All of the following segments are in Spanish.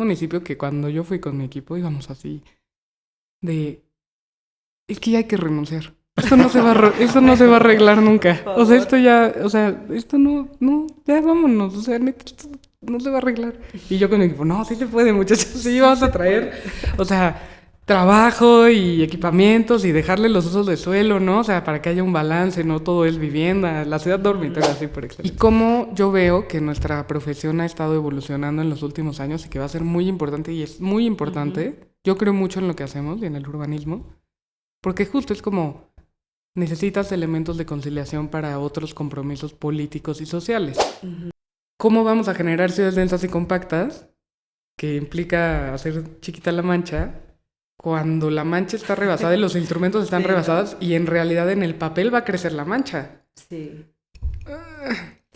municipio que cuando yo fui con mi equipo íbamos así de... Es que ya hay que renunciar. Esto no se va a arreglar nunca. Por O sea, favor. esto ya... O sea, esto no, ya vámonos. O sea, neta, esto no se va a arreglar. Y yo con mi equipo, no, sí se puede, muchachos. Sí, Sí vamos se a traer... puede. O sea, trabajo y equipamientos y dejarle los usos de suelo, ¿no? O sea, para que haya un balance, no todo es vivienda. La ciudad dormitorio así por excelencia. Y cómo yo veo que nuestra profesión ha estado evolucionando en los últimos años y que va a ser muy importante y es muy importante. Yo creo mucho en lo que hacemos y en el urbanismo. Porque justo es como necesitas elementos de conciliación para otros compromisos políticos y sociales. Ujú. ¿Cómo vamos a generar ciudades densas y compactas? Que implica hacer chiquita la mancha, cuando la mancha está rebasada y los instrumentos están Sí, ¿no? rebasados y en realidad en el papel va a crecer la mancha. Sí.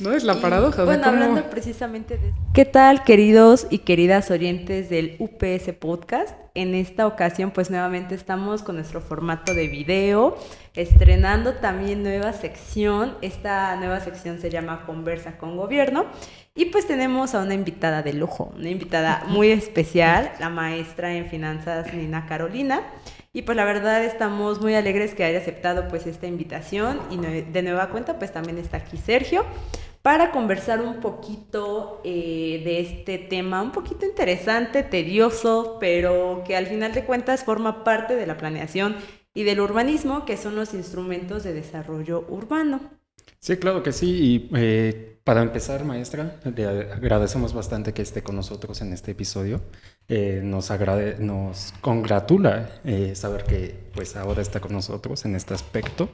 ¿No? Es la Y paradoja, o sea, bueno, ¿cómo...? hablando precisamente de... ¿Qué tal, queridos y queridas oyentes del UPS Podcast? En esta ocasión, pues nuevamente estamos con nuestro formato de video, estrenando también nueva sección. Esta nueva sección se llama Conversa con Gobierno. Y pues tenemos a una invitada de lujo, una invitada muy especial, la maestra en finanzas Nina Carolina. Y pues la verdad estamos muy alegres que haya aceptado pues esta invitación y de nueva cuenta pues también está aquí Sergio para conversar un poquito de este tema, un poquito interesante, tedioso, pero que al final de cuentas forma parte de la planeación y del urbanismo, que son los instrumentos de desarrollo urbano. Sí, claro que sí. Y para empezar, maestra, le agradecemos bastante que esté con nosotros en este episodio. Nos congratula saber que pues ahora está con nosotros en este aspecto.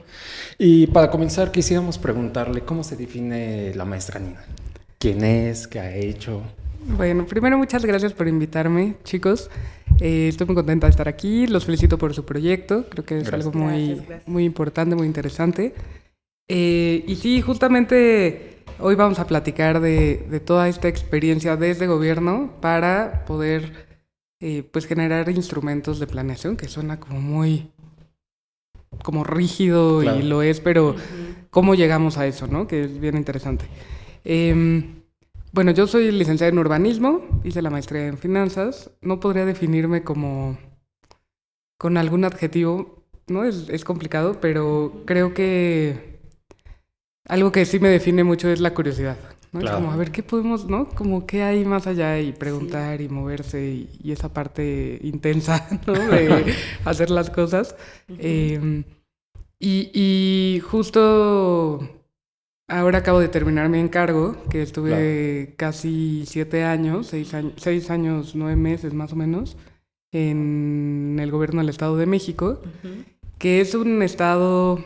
Y para comenzar, quisiéramos preguntarle cómo se define la maestra Nina. ¿Quién es? ¿Qué ha hecho? Bueno, primero muchas gracias por invitarme, chicos. Estoy muy contenta de estar aquí. Los felicito por su proyecto. Creo que es Gracias. algo muy, Gracias. muy importante, muy interesante. Y sí, justamente hoy vamos a platicar de toda esta experiencia desde gobierno para poder pues generar instrumentos de planeación, que suena como muy como rígido y Claro. lo es, pero Ujú. cómo llegamos a eso, ¿no? Que es bien interesante. Bueno, yo soy licenciada en urbanismo, hice la maestría en finanzas. No podría definirme como con algún adjetivo, ¿no? Es complicado, pero creo que algo que sí me define mucho es la curiosidad, ¿no? Es como, a Claro. ver, ¿qué podemos, no? Como, ¿qué hay más allá? Y Sí. preguntar y moverse y esa parte intensa, ¿no? De hacer las cosas. Ujú. Y justo ahora acabo de terminar mi encargo, que estuve casi 7 años, 6 años, 9 meses más o menos, en el gobierno del Estado de México, Ujú. que es un estado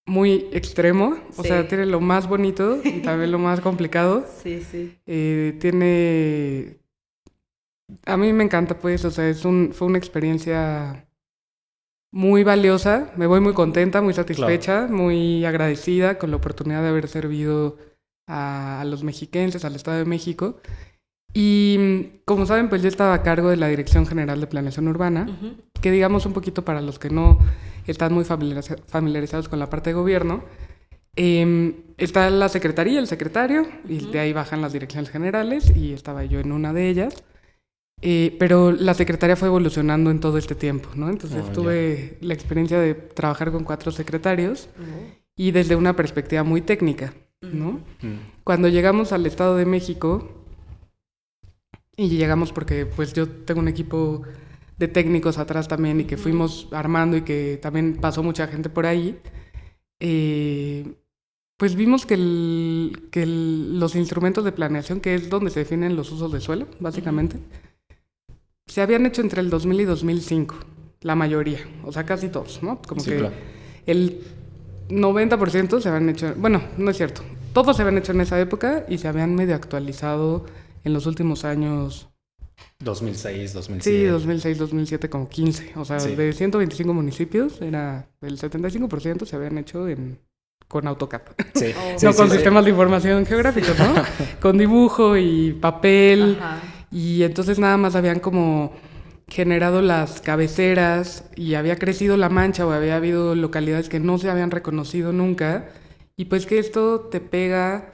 muy extremo, o sea, Sí. tiene lo más bonito y también lo más complicado. Sí, sí. Tiene... A mí me encanta, pues, o sea, fue una experiencia muy valiosa. Me voy muy contenta, muy satisfecha, muy agradecida con la oportunidad de haber servido a los mexiquenses, al Estado de México. Y como saben, pues yo estaba a cargo de la Dirección General de Planeación Urbana, Ujú. que digamos un poquito para los que no están muy familiarizados con la parte de gobierno, está la secretaría, el secretario, y Ujú. de ahí bajan las direcciones generales, y estaba yo en una de ellas. Pero la secretaría fue evolucionando en todo este tiempo, ¿no? Entonces Oh, ya. tuve la experiencia de trabajar con 4 secretarios Ujú. y desde una perspectiva muy técnica, ¿no? Mm. Cuando llegamos al Estado de México, y llegamos porque pues yo tengo un equipo de técnicos atrás también y que Ujú. fuimos armando y que también pasó mucha gente por ahí, pues vimos que, los instrumentos de planeación, que es donde se definen los usos de suelo, básicamente, se habían hecho entre el 2000 y 2005, la mayoría, o sea, casi todos, ¿no? Como Sí, que claro. el 90% se habían hecho, bueno, no es cierto, todos se habían hecho en esa época y se habían medio actualizado en los últimos años. 2006, Sí, 2007. 2006, 2007, como 15. O sea, Sí. de 125 municipios, era el 75% se habían hecho con AutoCAD. Sí, Oh. sí, No sí, con sí. sistemas de información geográficos, Sí. ¿no? Con dibujo y papel. Ajá. Y entonces nada más habían como generado las cabeceras y había crecido la mancha o había habido localidades que no se habían reconocido nunca. Y pues que esto te pega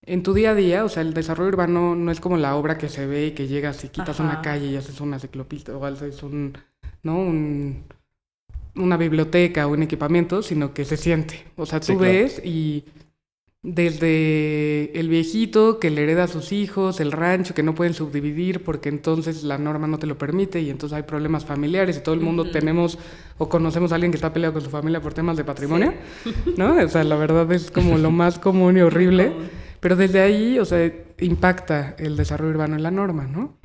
en tu día a día, o sea, el desarrollo urbano no es como la obra que se ve y que llegas y quitas Ajá. una calle y haces una ciclopista o haces una biblioteca o un equipamiento, sino que se siente. O sea, Sí, tú claro. ves y desde el viejito que le hereda a sus hijos, el rancho que no pueden subdividir porque entonces la norma no te lo permite y entonces hay problemas familiares y todo el mundo Ujú. tenemos o conocemos a alguien que está peleado con su familia por temas de patrimonio, ¿no? O sea, la verdad es como lo más común y horrible, Muy común. pero desde ahí, o sea, impacta el desarrollo urbano en la norma, ¿no?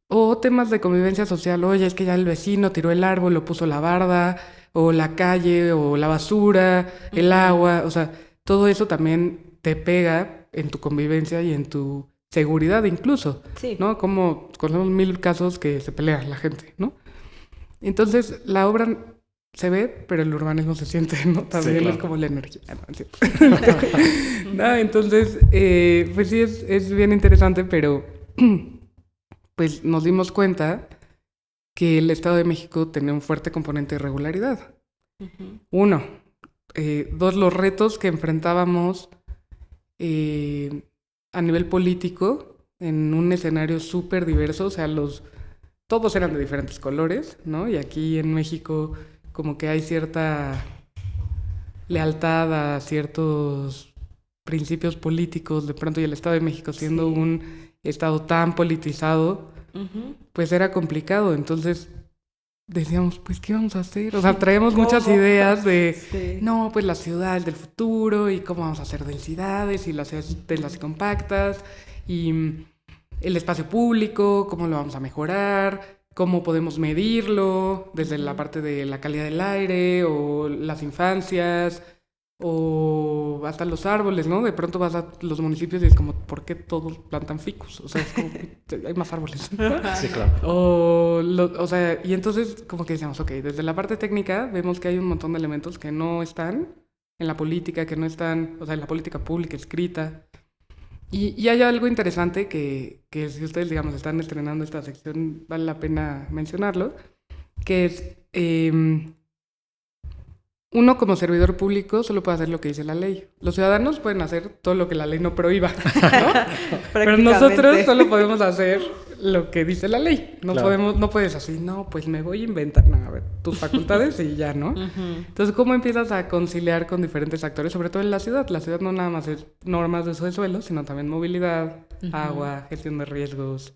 O temas de convivencia social, oye, es que ya el vecino tiró el árbol, lo puso la barda, o la calle, o la basura, el agua, o sea, todo eso también te pega en tu convivencia y en tu seguridad incluso, Sí. ¿no? Como conocemos 1000 casos que se pelea la gente, ¿no? Entonces, la obra se ve, pero el urbanismo se siente, ¿no? También claro. es como la energía. No, es cierto. No, entonces, pues sí, es bien interesante, pero pues nos dimos cuenta que el Estado de México tenía un fuerte componente de irregularidad. Ujú. Uno, dos, los retos que enfrentábamos a nivel político en un escenario súper diverso, o sea, todos eran de diferentes colores, ¿no? Y aquí en México como que hay cierta lealtad a ciertos principios políticos, de pronto, y el Estado de México siendo Sí. un estado tan politizado, Ujú. pues era complicado. Entonces decíamos, pues, ¿qué vamos a hacer? O sea, traemos muchas ¿Cómo? ideas de, Sí. no, pues las ciudades del futuro y cómo vamos a hacer densidades y las ciudades densas y compactas y el espacio público, cómo lo vamos a mejorar, cómo podemos medirlo desde la parte de la calidad del aire o las infancias o hasta los árboles, ¿no? De pronto vas a los municipios y es como, ¿por qué todos plantan ficus? O sea, es como, hay más árboles. Sí, claro. O sea, y entonces como que decíamos, ok, desde la parte técnica vemos que hay un montón de elementos que no están en la política, que no están, o sea, en la política pública escrita. Y hay algo interesante que si ustedes, digamos, están estrenando esta sección, vale la pena mencionarlo, que es, uno como servidor público solo puede hacer lo que dice la ley. Los ciudadanos pueden hacer todo lo que la ley no prohíba, ¿no? Pero nosotros solo podemos hacer lo que dice la ley. No Claro. podemos, no puedes así, no, pues me voy a inventar. No, a ver, tus facultades y ya, ¿no? Ujú. Entonces, ¿cómo empiezas a conciliar con diferentes actores? Sobre todo en la ciudad. La ciudad no nada más es normas de uso de suelo, sino también movilidad, Ujú. agua, gestión de riesgos,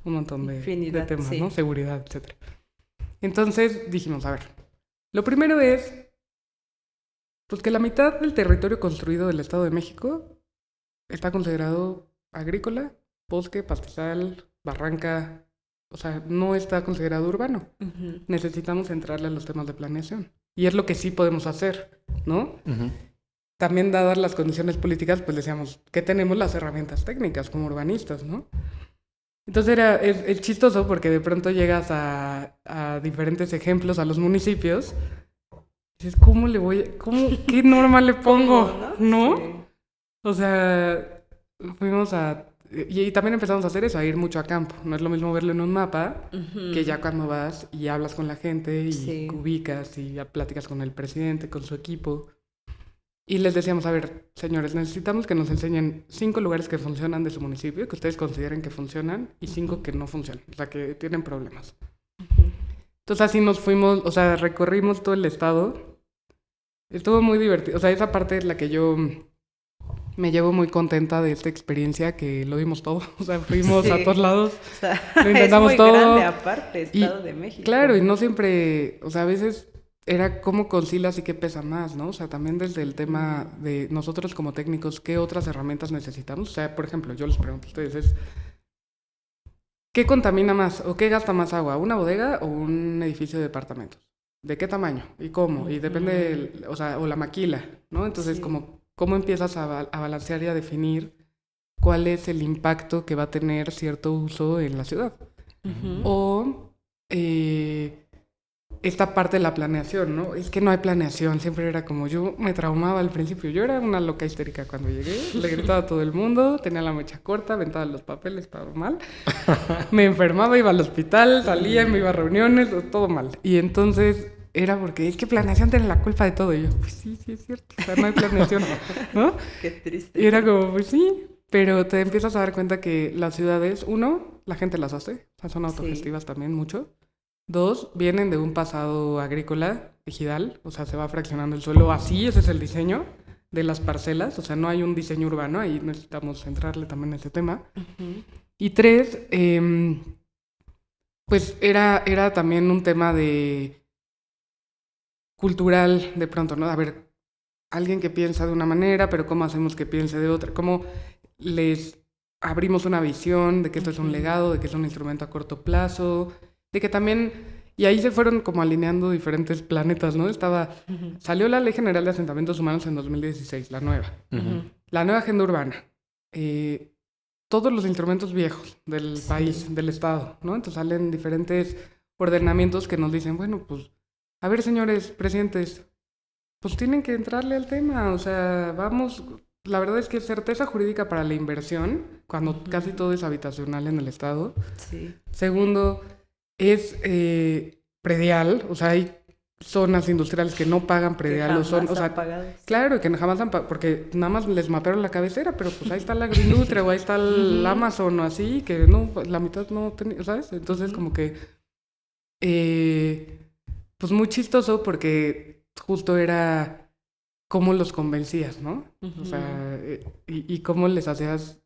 un montón de Infinidad, temas, sí. ¿no? Seguridad, etc. Entonces dijimos, a ver, lo primero es pues que la mitad del territorio construido del Estado de México está considerado agrícola, bosque, pastizal, barranca, o sea, no está considerado urbano. Ujú. Necesitamos entrarle a los temas de planeación. Y es lo que sí podemos hacer, ¿no? Ujú. También dadas las condiciones políticas, pues decíamos que tenemos las herramientas técnicas como urbanistas, ¿no? Entonces es chistoso porque de pronto llegas a diferentes ejemplos, a los municipios, y dices, ¿qué norma le pongo? ¿Cómo, ¿No? Sí. O sea, fuimos y también empezamos a hacer eso, a ir mucho a campo. No es lo mismo verlo en un mapa Ujú. que ya cuando vas y hablas con la gente y Sí. ubicas y ya platicas con el presidente, con su equipo. Y les decíamos, a ver, señores, necesitamos que nos enseñen 5 lugares que funcionan de su municipio, que ustedes consideren que funcionan, y 5 que no funcionan, o sea, que tienen problemas. Ujú. Entonces así nos fuimos, o sea, recorrimos todo el estado. Estuvo muy divertido, o sea, esa parte es la que yo me llevo muy contenta de esta experiencia, que lo dimos todo, o sea, fuimos Sí. a todos lados. O sea, Lo es intentamos muy todo. grande aparte, Y, Estado de México. claro, y no siempre, o sea, a veces era cómo concilias y qué pesa más, ¿no? O sea, también desde el tema de nosotros como técnicos, ¿qué otras herramientas necesitamos? O sea, por ejemplo, yo les pregunto a ustedes, ¿qué contamina más o qué gasta más agua? ¿Una bodega o un edificio de departamentos? ¿De qué tamaño? ¿Y cómo? Y depende, o sea, o la maquila, ¿no? Entonces, Sí. ¿cómo empiezas a balancear y a definir cuál es el impacto que va a tener cierto uso en la ciudad? Ujú. O esta parte de la planeación, ¿no? Es que no hay planeación, siempre era como, yo me traumaba al principio, yo era una loca histérica cuando llegué, le gritaba a todo el mundo, tenía la mecha corta, aventaba los papeles, todo mal, me enfermaba, iba al hospital, salía, me iba a reuniones, todo mal. Y entonces era porque, es que planeación tiene la culpa de todo, y yo, pues sí, sí es cierto, o sea, no hay planeación, ¿no? Qué triste. Y era como, pues sí, Pero te empiezas a dar cuenta que las ciudades, uno, la gente las hace, o sea, son autogestivas también mucho. Dos, vienen de un pasado agrícola, ejidal, o sea, se va fraccionando el suelo así, ese es el diseño de las parcelas, o sea, no hay un diseño urbano, ahí necesitamos centrarle también en ese tema. Y tres, pues era también un tema de cultural de pronto, ¿no? A ver, alguien que piensa de una manera, pero ¿cómo hacemos que piense de otra? ¿Cómo les abrimos una visión de que esto es un legado, de que es un instrumento a corto plazo, de que también... Y ahí se fueron como alineando diferentes planetas, ¿no? Salió la Ley General de Asentamientos Humanos en 2016, la nueva. La nueva agenda urbana. Todos los instrumentos viejos del país, del Estado, ¿no? Entonces salen diferentes ordenamientos que nos dicen, bueno, pues, a ver, señores presidentes, pues tienen que entrarle al tema, o sea, vamos... La verdad es que certeza jurídica para la inversión, cuando casi todo es habitacional en el Estado. Sí. Segundo, es predial, o sea, hay zonas industriales que no pagan predial. Que jamás han pagado. Claro, que jamás han pagado, porque nada más les mapearon la cabecera, pero pues ahí está la agroindustria o ahí está el Amazon o así, que no, la mitad no tenía, ¿sabes? Entonces como que, pues muy chistoso porque justo era... cómo los convencías, ¿no? O sea, y cómo les hacías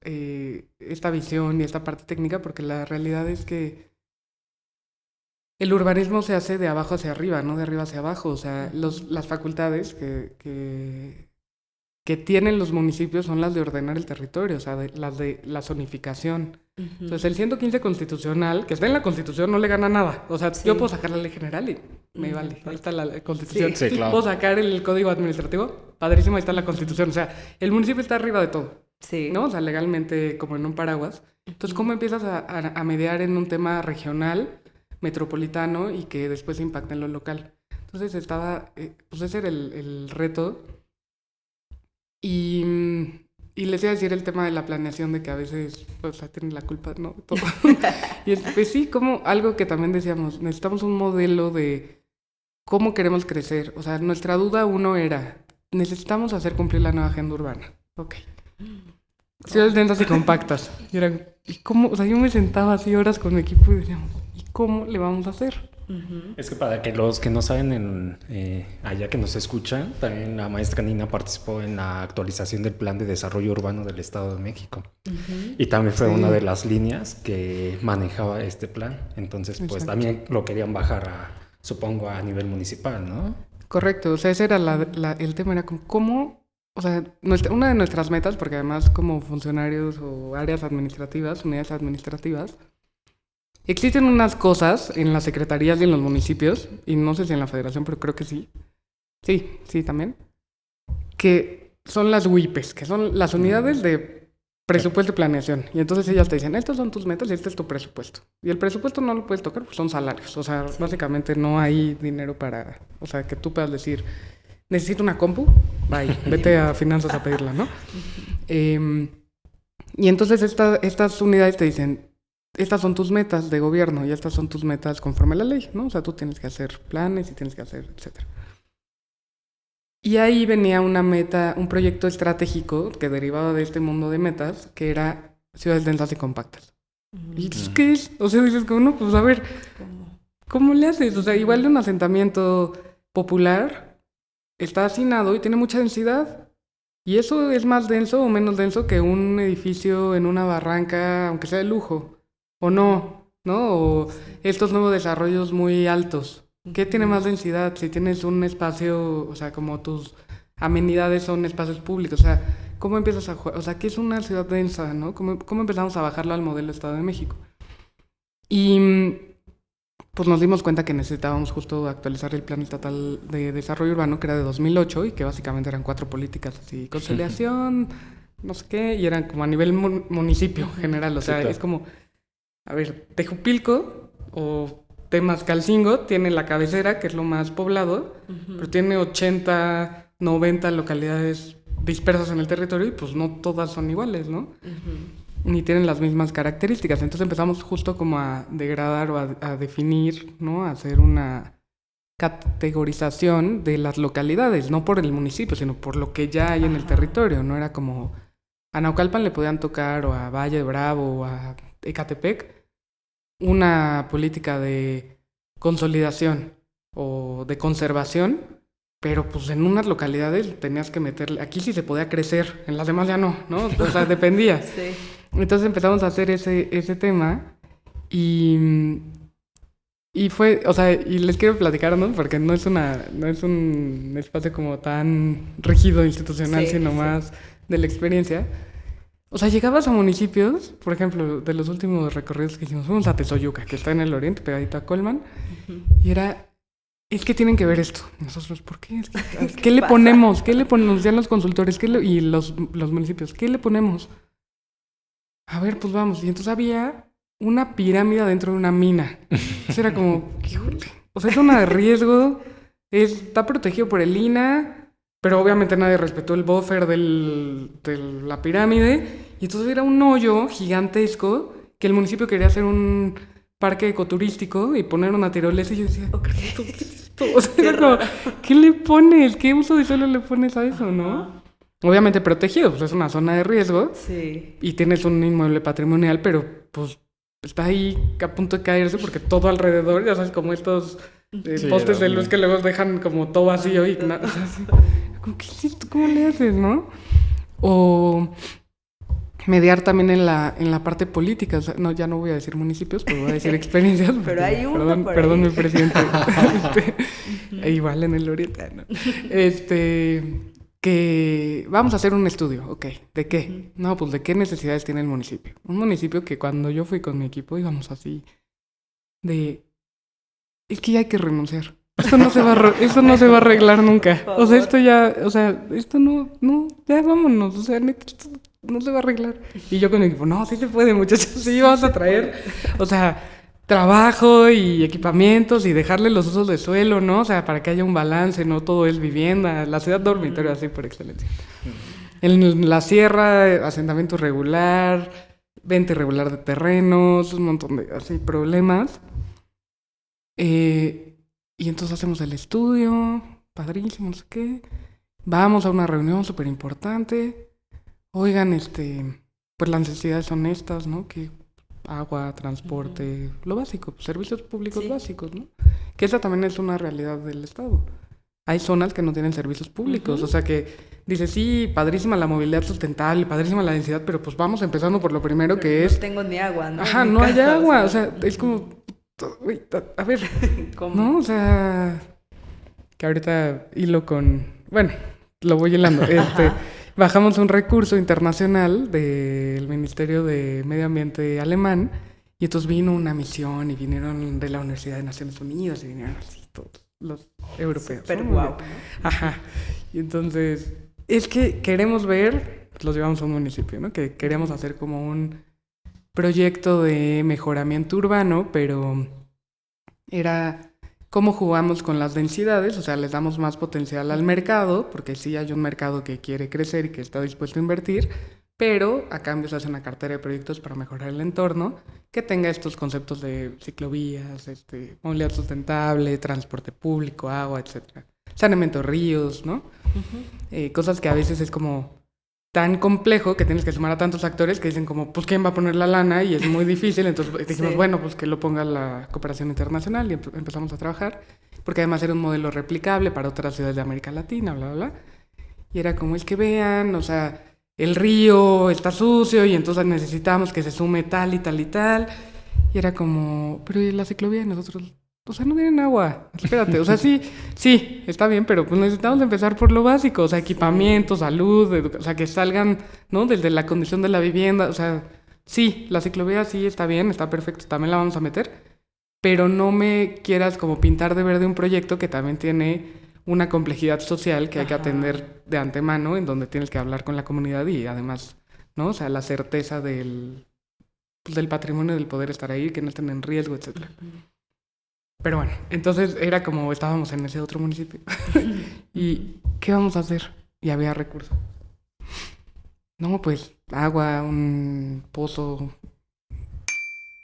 esta visión y esta parte técnica, porque la realidad es que el urbanismo se hace de abajo hacia arriba, no de arriba hacia abajo. O sea, las facultades que tienen los municipios son las de ordenar el territorio, o sea, las de la zonificación. Entonces, el 115 constitucional, que está en la Constitución, no le gana nada. O sea, yo puedo sacar la ley general y me vale. Ahí está la Constitución. Sí, claro. Puedo sacar el Código Administrativo, padrísimo, ahí está la Constitución. O sea, el municipio está arriba de todo, ¿no? O sea, legalmente como en un paraguas. Entonces, ¿cómo empiezas a mediar en un tema regional, metropolitano y que después impacta en lo local? Entonces, pues ese era el reto. Y les iba a decir el tema de la planeación, de que a veces, o sea, tienen la culpa, ¿no? Todo. Y pues sí, como algo que también decíamos, necesitamos un modelo de cómo queremos crecer. O sea, nuestra duda uno era, necesitamos hacer cumplir la nueva agenda urbana. Ok. Ciudades densas y compactas. Y eran, ¿y cómo? O sea, yo me sentaba así horas con mi equipo y decíamos, ¿y cómo le vamos a hacer? Es que para que los que no saben, allá que nos escuchan, también la maestra Nina participó en la actualización del Plan de Desarrollo Urbano del Estado de México. Y también fue una de las líneas que manejaba este plan. Entonces, pues también lo querían bajar, supongo, a nivel municipal, ¿no? Correcto. O sea, ese era el tema, era como, ¿cómo? O sea, una de nuestras metas, porque además como funcionarios o áreas administrativas, unidades administrativas, existen unas cosas en las secretarías y en los municipios, y no sé si en la federación, pero creo que sí. Sí, también. Que son las UIPes, que son las unidades de presupuesto y planeación. Y entonces ellas te dicen, estas son tus metas y este es tu presupuesto. Y el presupuesto no lo puedes tocar, pues son salarios. O sea, básicamente no hay dinero para... O sea, que tú puedas decir, necesito una compu, bye, vete a finanzas a pedirla, ¿no? Y entonces estas unidades te dicen, estas son tus metas de gobierno y estas son tus metas conforme a la ley, ¿no? O sea, tú tienes que hacer planes y tienes que hacer, etcétera. Y ahí venía una meta, un proyecto estratégico que derivaba de este mundo de metas, que era ciudades densas y compactas. ¿Y entonces qué es? O sea, dices, no, pues a ver, ¿cómo le haces? O sea, igual de un asentamiento popular está hacinado y tiene mucha densidad. Y eso es más denso o menos denso que un edificio en una barranca, aunque sea de lujo. O no, o estos nuevos desarrollos muy altos. ¿Qué tiene más densidad? Si tienes un espacio, o sea, como tus amenidades son espacios públicos, o sea, ¿cómo empiezas a jugar? O sea, ¿qué es una ciudad densa, no? ¿Cómo empezamos a bajarlo al modelo Estado de México? Y pues nos dimos cuenta que necesitábamos justo actualizar el Plan Estatal de Desarrollo Urbano, que era de 2008, y que básicamente eran 4 políticas así, conciliación, no sé qué, y eran como a nivel municipio general, o sea, sí, claro. Es como... A ver, Tejupilco o Temascalcingo tiene la cabecera, que es lo más poblado, pero tiene 80, 90 localidades dispersas en el territorio y pues no todas son iguales, ¿no? Ni tienen las mismas características. Entonces empezamos justo como a degradar o a definir, ¿no? A hacer una categorización de las localidades, no por el municipio, sino por lo que ya hay en el territorio. No era como a Naucalpan le podían tocar, o a Valle de Bravo, o a Ecatepec, una política de consolidación o de conservación, pero pues en unas localidades tenías que meterle, aquí sí se podía crecer, en las demás ya no, ¿no? O sea, dependía. Sí. Entonces empezamos a hacer ese tema y fue, o sea, y les quiero platicar, ¿no? Porque no es un espacio como tan rígido institucional, Sí, sino sí. más de la experiencia. O sea, llegabas a municipios, por ejemplo, de los últimos recorridos que hicimos, fuimos a Tezoyuca, que está en el oriente, pegadito a Colman, y es que tienen que ver esto. Nosotros, ¿por qué? ¿Qué le pasa? ponemos? ¿Qué le ponemos? Ya los consultores, y los municipios, ¿qué le ponemos? A ver, pues vamos. Y entonces había una pirámide dentro de una mina. Entonces era como, híjole. O sea, es zona de riesgo, está protegido por el INAH, pero obviamente nadie respetó el buffer de la pirámide. Y entonces era un hoyo gigantesco que el municipio quería hacer un parque ecoturístico y poner una tirolesa. Y yo decía, ¿qué es esto? O sea, era como, ¿qué le pones? ¿Qué uso de suelo le pones a eso, no? Obviamente protegido, pues es una zona de riesgo. Sí. Y tienes un inmueble patrimonial, pero pues está ahí a punto de caerse porque todo alrededor, ya sabes, como estos postes de luz que luego dejan como todo vacío y nada. O sea, así, ¿qué es esto? ¿Cómo le haces, no? O mediar también en la parte política. O sea, no, ya no voy a decir municipios, pero voy a decir experiencias. Pero hay uno perdón, por perdón, ahí. mi presidente. Igual en el oriente, ¿no? Que vamos a hacer un estudio, ok. ¿De qué? No, pues de qué necesidades tiene el municipio. Un municipio que cuando yo fui con mi equipo íbamos así es que ya hay que renunciar. Esto no se va a arreglar nunca. O sea, esto no, ya vámonos. O sea, neta, esto no se va a arreglar. Y yo con mi equipo, no, sí se puede, muchachos, sí vamos a traer, o sea, trabajo y equipamientos y dejarle los usos de suelo, ¿no? O sea, para que haya un balance, no todo es vivienda. La ciudad dormitorio así por excelencia. En la sierra, asentamiento irregular, venta irregular de terrenos, un montón de así problemas. Y entonces hacemos el estudio, padrísimo, no sé qué. Vamos a una reunión súper importante. Oigan, pues las necesidades son estas, ¿no? Que agua, transporte, lo básico, servicios públicos básicos, ¿no? Que esa también es una realidad del Estado. Hay zonas que no tienen servicios públicos, o sea que dice, sí, padrísima la movilidad sustentable, padrísima la densidad, pero pues vamos empezando por lo primero que es... No tengo ni agua, ¿no? Ajá, no hay agua, o sea, es como... A ver, ¿cómo? ¿no? O sea, que ahorita hilo con... Bueno, lo voy hilando. Bajamos un recurso internacional del Ministerio de Medio Ambiente alemán y entonces vino una misión y vinieron de la Universidad de Naciones Unidas y vinieron así todos los europeos. Súper ¿no? guau, ¿no? Ajá. Y entonces, es que queremos ver, los llevamos a un municipio, ¿no? Que queríamos hacer como un proyecto de mejoramiento urbano, pero era cómo jugamos con las densidades, o sea, les damos más potencial al mercado, porque sí hay un mercado que quiere crecer y que está dispuesto a invertir, pero a cambio se hace una cartera de proyectos para mejorar el entorno, que tenga estos conceptos de ciclovías, movilidad sustentable, transporte público, agua, etcétera. Saneamiento de ríos, ¿no? Cosas que a veces es como tan complejo que tienes que sumar a tantos actores que dicen como, pues, ¿quién va a poner la lana? Y es muy difícil, entonces dijimos, bueno, pues que lo ponga la cooperación internacional y empezamos a trabajar, porque además era un modelo replicable para otras ciudades de América Latina, bla, bla, bla. Y era como, es que vean, o sea, el río está sucio y entonces necesitamos que se sume tal y tal y tal. Y era como, pero ¿y la ciclovía? Y nosotros, o sea, no tienen agua, espérate, o sea, sí, está bien, pero pues necesitamos empezar por lo básico, o sea, equipamiento, salud, o sea, que salgan, ¿no? Desde la condición de la vivienda, o sea, sí, la ciclovía sí está bien, está perfecto, también la vamos a meter, pero no me quieras como pintar de verde un proyecto que también tiene una complejidad social que hay que atender de antemano, en donde tienes que hablar con la comunidad y además, ¿no? O sea, la certeza del patrimonio, del poder estar ahí, que no estén en riesgo, etcétera. Pero bueno, entonces era como estábamos en ese otro municipio. ¿Y qué vamos a hacer? Y había recursos. No, pues agua, un pozo.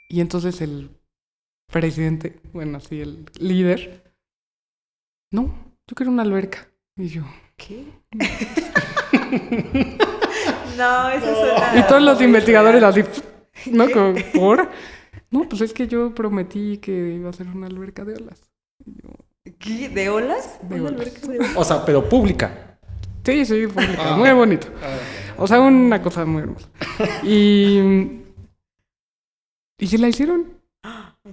Y entonces el presidente, bueno, así el líder, no, yo quiero una alberca. Y yo, ¿qué? No, eso suena... Y todos los muy investigadores real. así, ¿no? Como, ¿por? No, pues es que yo prometí que iba a ser una alberca de olas. Y yo, ¿Qué? ¿De olas? De ¿Una olas. alberca de olas? O sea, pero pública. sí, pública, muy bonito. O sea, una cosa muy hermosa. Y sí la hicieron.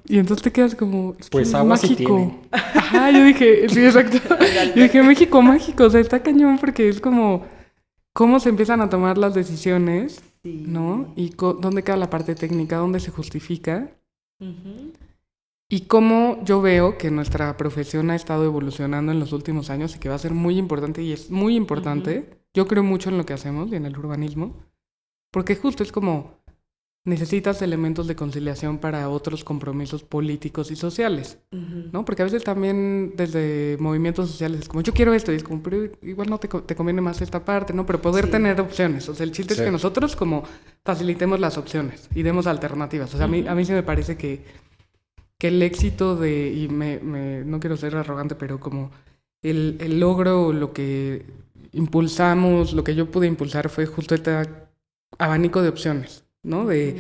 Y entonces te quedas como, es que Pues es agua sí mágico. tiene. Ajá, yo dije, sí, exacto. Yo dije, México mágico, o sea, está cañón porque es como cómo se empiezan a tomar las decisiones, Sí. ¿no? Y dónde queda la parte técnica, dónde se justifica. Ujú. Y cómo yo veo que nuestra profesión ha estado evolucionando en los últimos años y que va a ser muy importante y es muy importante. Yo creo mucho en lo que hacemos y en el urbanismo, porque justo es como necesitas elementos de conciliación para otros compromisos políticos y sociales, Ujú. ¿no? Porque a veces también desde movimientos sociales es como, yo quiero esto, y es como, pero igual no te conviene más esta parte, ¿no? Pero poder Sí. tener opciones, o sea, el chiste Sí. es que nosotros como facilitemos las opciones y demos alternativas. O sea, a mí sí me parece que el éxito de, y no quiero ser arrogante, pero como el logro, lo que impulsamos, lo que yo pude impulsar fue justo este abanico de opciones, ¿no? De,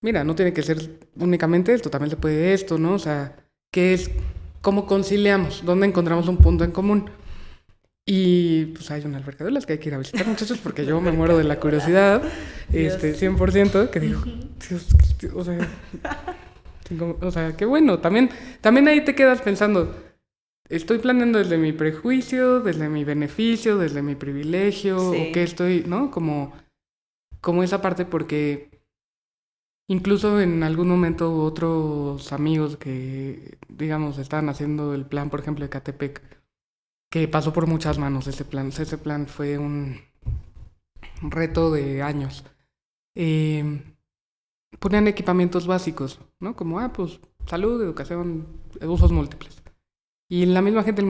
mira, no tiene que ser únicamente esto, también se puede esto, ¿no? O sea, ¿qué es? ¿Cómo conciliamos? ¿Dónde encontramos un punto en común? Y pues hay una alberca de olas que hay que ir a visitar, muchachos, porque yo me muero de la curiosidad, Dios. 100%, que digo, Dios, o sea, qué bueno. También ahí te quedas pensando, estoy planeando desde mi prejuicio, desde mi beneficio, desde mi privilegio, Sí. o qué estoy, ¿no? Como esa parte, porque incluso en algún momento otros amigos que, digamos, estaban haciendo el plan, por ejemplo, de Catepec, que pasó por muchas manos ese plan. Ese plan fue un reto de años. Ponían equipamientos básicos, ¿no? Como, pues, salud, educación, usos múltiples. Y la misma gente del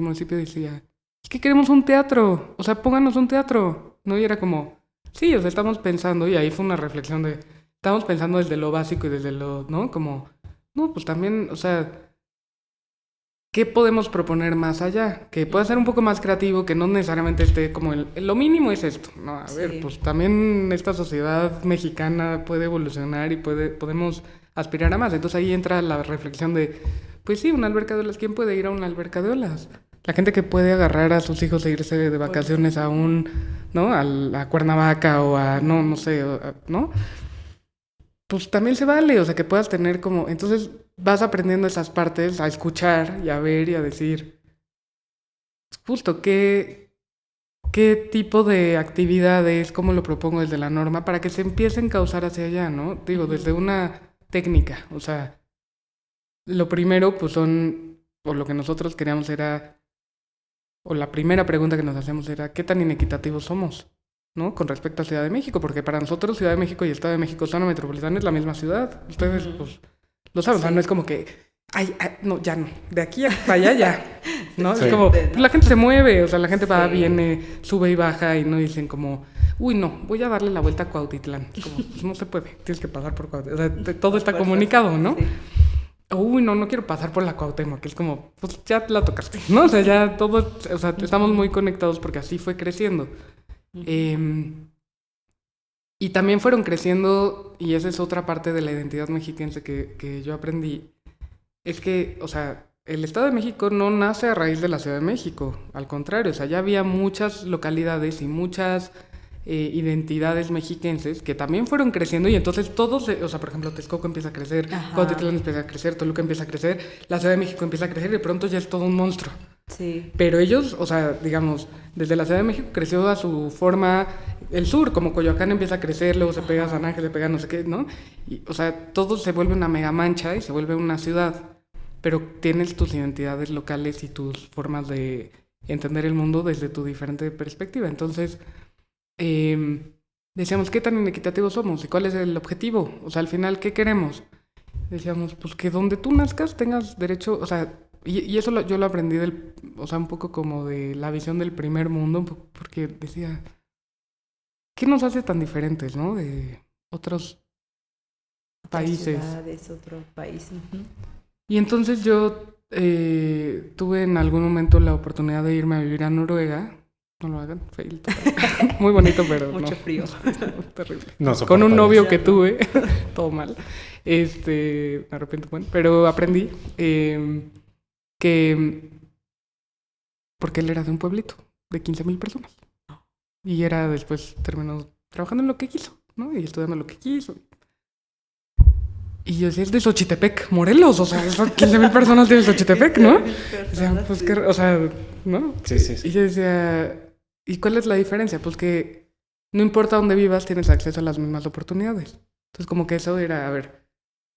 municipio decía, es que queremos un teatro, o sea, pónganos un teatro, ¿no? Y era como, sí, o sea, estamos pensando, y ahí fue una reflexión de, estamos pensando desde lo básico y desde lo, ¿no? Como, no, pues también, o sea, ¿qué podemos proponer más allá? Que pueda ser un poco más creativo, que no necesariamente esté como lo mínimo es esto, ¿no? A ver, Sí. pues también esta sociedad mexicana puede evolucionar y podemos aspirar a más. Entonces ahí entra la reflexión de, pues sí, una alberca de olas, ¿quién puede ir a una alberca de olas? La gente que puede agarrar a sus hijos e irse de vacaciones a ¿no? A Cuernavaca o a, no sé, ¿no? Pues también se vale, o sea, que puedas tener como, entonces vas aprendiendo esas partes, a escuchar y a ver y a decir, justo qué tipo de actividades, cómo lo propongo desde la norma, para que se empiecen a causar hacia allá, ¿no? Digo, desde una técnica, o sea, lo primero, pues o lo que nosotros queríamos era, o la primera pregunta que nos hacemos era, ¿qué tan inequitativos somos? ¿No? Con respecto a Ciudad de México, porque para nosotros Ciudad de México y Estado de México, zona metropolitana, es la misma ciudad. Ustedes, pues, lo saben, o sea, no es como que, no, ya no, de aquí para allá ya, ¿no? Sí. Es como, ¿no? pues, la gente se mueve, o sea, la gente va, Sí. viene, sube y baja y no dicen como, uy, no, voy a darle la vuelta a Cuautitlán. Es como, pues no se puede, tienes que pasar por Cuautitlán. O sea, todo está comunicado, ¿no? Sí. Uy, no quiero pasar por la Cuauhtémoc, que es como, pues ya la tocaste, ¿no? O sea, ya todo, o sea, estamos muy conectados porque así fue creciendo. Y también fueron creciendo, y esa es otra parte de la identidad mexiquense que yo aprendí, es que, o sea, el Estado de México no nace a raíz de la Ciudad de México, al contrario, o sea, ya había muchas localidades y muchas identidades mexiquenses que también fueron creciendo y entonces todos, o sea, por ejemplo, Texcoco empieza a crecer, Ajá. Cuautitlán empieza a crecer, Toluca empieza a crecer, la Ciudad de México empieza a crecer y de pronto ya es todo un monstruo. Sí. Pero ellos, o sea, digamos, desde la Ciudad de México creció a su forma el sur, como Coyoacán empieza a crecer, luego se pega a San Ángel, se pega no sé qué, ¿no? Y, o sea, todo se vuelve una mega mancha y se vuelve una ciudad, pero tienes tus identidades locales y tus formas de entender el mundo desde tu diferente perspectiva. Entonces, decíamos, ¿qué tan inequitativos somos? ¿Y cuál es el objetivo? O sea, al final, ¿qué queremos? Decíamos, pues que donde tú nazcas tengas derecho, o sea, y eso yo lo aprendí o sea, un poco como de la visión del primer mundo, porque decía, ¿qué nos hace tan diferentes, no? De otros países. Ciudades, otro país. Ujú. Y entonces yo tuve en algún momento la oportunidad de irme a vivir a Noruega No lo hagan, fail total. Muy bonito, pero mucho no. frío. Terrible. No Con un novio ya que no. tuve, todo mal. Me arrepiento, bueno, pero aprendí que... Porque él era de un pueblito de 15,000 personas. Y después terminó trabajando en lo que quiso, ¿no? Y estudiando lo que quiso. Y yo decía, es de Xochitepec, Morelos, o sea, son 15,000 personas de Xochitepec, ¿no? O sea, pues que, o sea, ¿no? Sí, sí, sí. Y yo decía, ¿y cuál es la diferencia? Pues que no importa dónde vivas, tienes acceso a las mismas oportunidades. Entonces, como que eso era, a ver,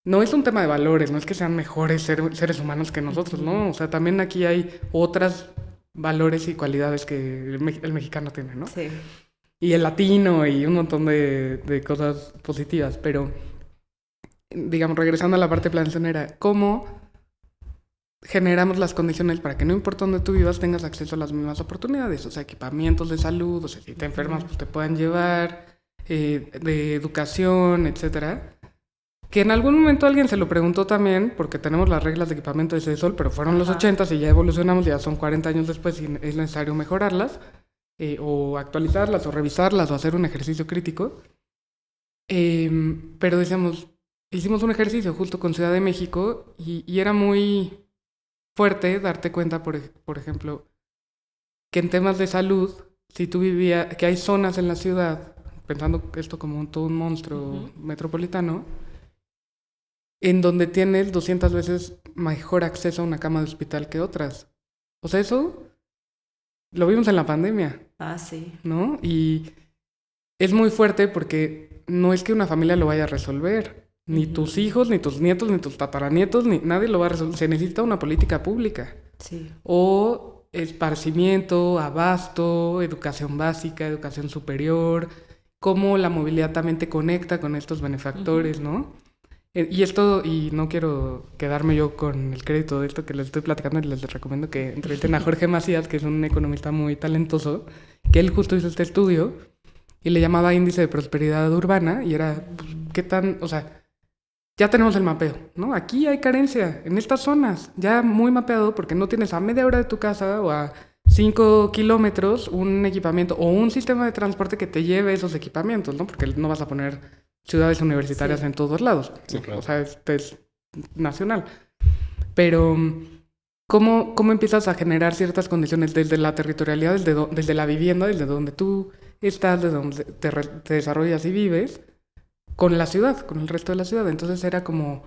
no es un tema de valores, no es que sean mejores seres humanos que nosotros, ¿no? O sea, también aquí hay otras valores y cualidades que el mexicano tiene, ¿no? Sí. Y el latino y un montón de cosas positivas, pero digamos, regresando a la parte planeacionera, ¿cómo generamos las condiciones para que no importa dónde tú vivas tengas acceso a las mismas oportunidades? O sea, equipamientos de salud, o sea, si te enfermas, pues te puedan llevar, de educación, etcétera. Que en algún momento alguien se lo preguntó también, porque tenemos las reglas de equipamiento de Cedesol, pero fueron los 80s y ya evolucionamos, ya son 40 años después y es necesario mejorarlas, o actualizarlas, o revisarlas, o hacer un ejercicio crítico. Pero decíamos, hicimos un ejercicio justo con Ciudad de México y era muy fuerte darte cuenta, por ejemplo, que en temas de salud, si tú vivías, que hay zonas en la ciudad, pensando esto como todo un monstruo metropolitano, en donde tienes 200 veces mejor acceso a una cama de hospital que otras. O sea, eso lo vimos en la pandemia, Ah, sí. ¿no? Y es muy fuerte porque no es que una familia lo vaya a resolver. Ni tus hijos, ni tus nietos, ni tus tataranietos, ni nadie lo va a resolver. Se necesita una política pública. Sí. O esparcimiento, abasto, educación básica, educación superior, cómo la movilidad también te conecta con estos benefactores, ¿no? Y esto, y no quiero quedarme yo con el crédito de esto que les estoy platicando, y les recomiendo que entrevisten a Jorge Macías, que es un economista muy talentoso, que él justo hizo este estudio y le llamaba índice de prosperidad urbana, y era, pues, ¿qué tan, o sea, ya tenemos el mapeo, ¿no? Aquí hay carencia, en estas zonas, ya muy mapeado, porque no tienes a media hora de tu casa o a 5 kilómetros un equipamiento o un sistema de transporte que te lleve esos equipamientos, ¿no? Porque no vas a poner ciudades universitarias en todos lados. Sí, claro. O sea, es nacional. Pero, ¿cómo empiezas a generar ciertas condiciones desde la territorialidad, desde la vivienda, desde donde tú estás, desde donde te desarrollas y vives, con la ciudad, con el resto de la ciudad? Entonces era como...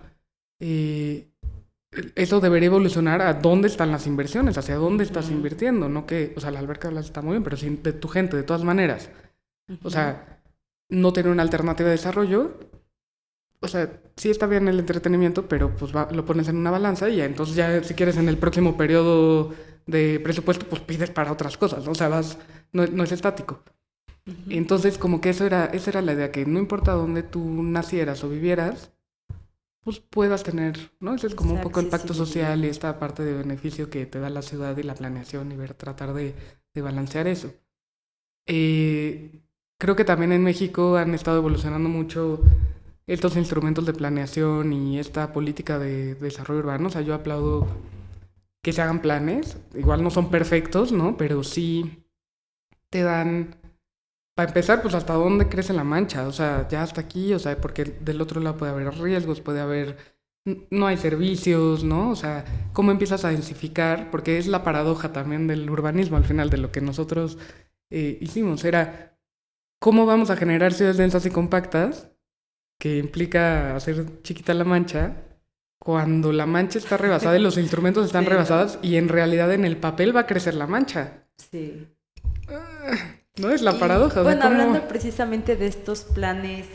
eso debería evolucionar a dónde están las inversiones, hacia dónde estás invirtiendo, no que... O sea, la alberca está muy bien, pero sí de tu gente, de todas maneras. O sea... no tener una alternativa de desarrollo, o sea, sí está bien el entretenimiento, pero pues lo pones en una balanza y ya, entonces ya si quieres en el próximo periodo de presupuesto, pues pides para otras cosas, ¿no? O sea, no es estático. Entonces, como que esa era la idea, que no importa dónde tú nacieras o vivieras, pues puedas tener, ¿no? Ese es como un poco el pacto social y esta parte de beneficio que te da la ciudad y la planeación y tratar de balancear eso. Creo que también en México han estado evolucionando mucho estos instrumentos de planeación y esta política de desarrollo urbano. O sea, yo aplaudo que se hagan planes. Igual no son perfectos, ¿no? Pero sí te dan, para empezar, pues hasta dónde crece la mancha. O sea, ya hasta aquí, o sea, porque del otro lado puede haber riesgos, puede haber... No hay servicios, ¿no? O sea, ¿cómo empiezas a densificar? Porque es la paradoja también del urbanismo al final, de lo que nosotros hicimos. Era... ¿cómo vamos a generar ciudades densas y compactas? Que implica hacer chiquita la mancha, cuando la mancha está rebasada y los instrumentos están rebasados, y en realidad en el papel va a crecer la mancha. Sí. ¿No? Es la paradoja. Bueno, ¿cómo? hablando precisamente de estos planes,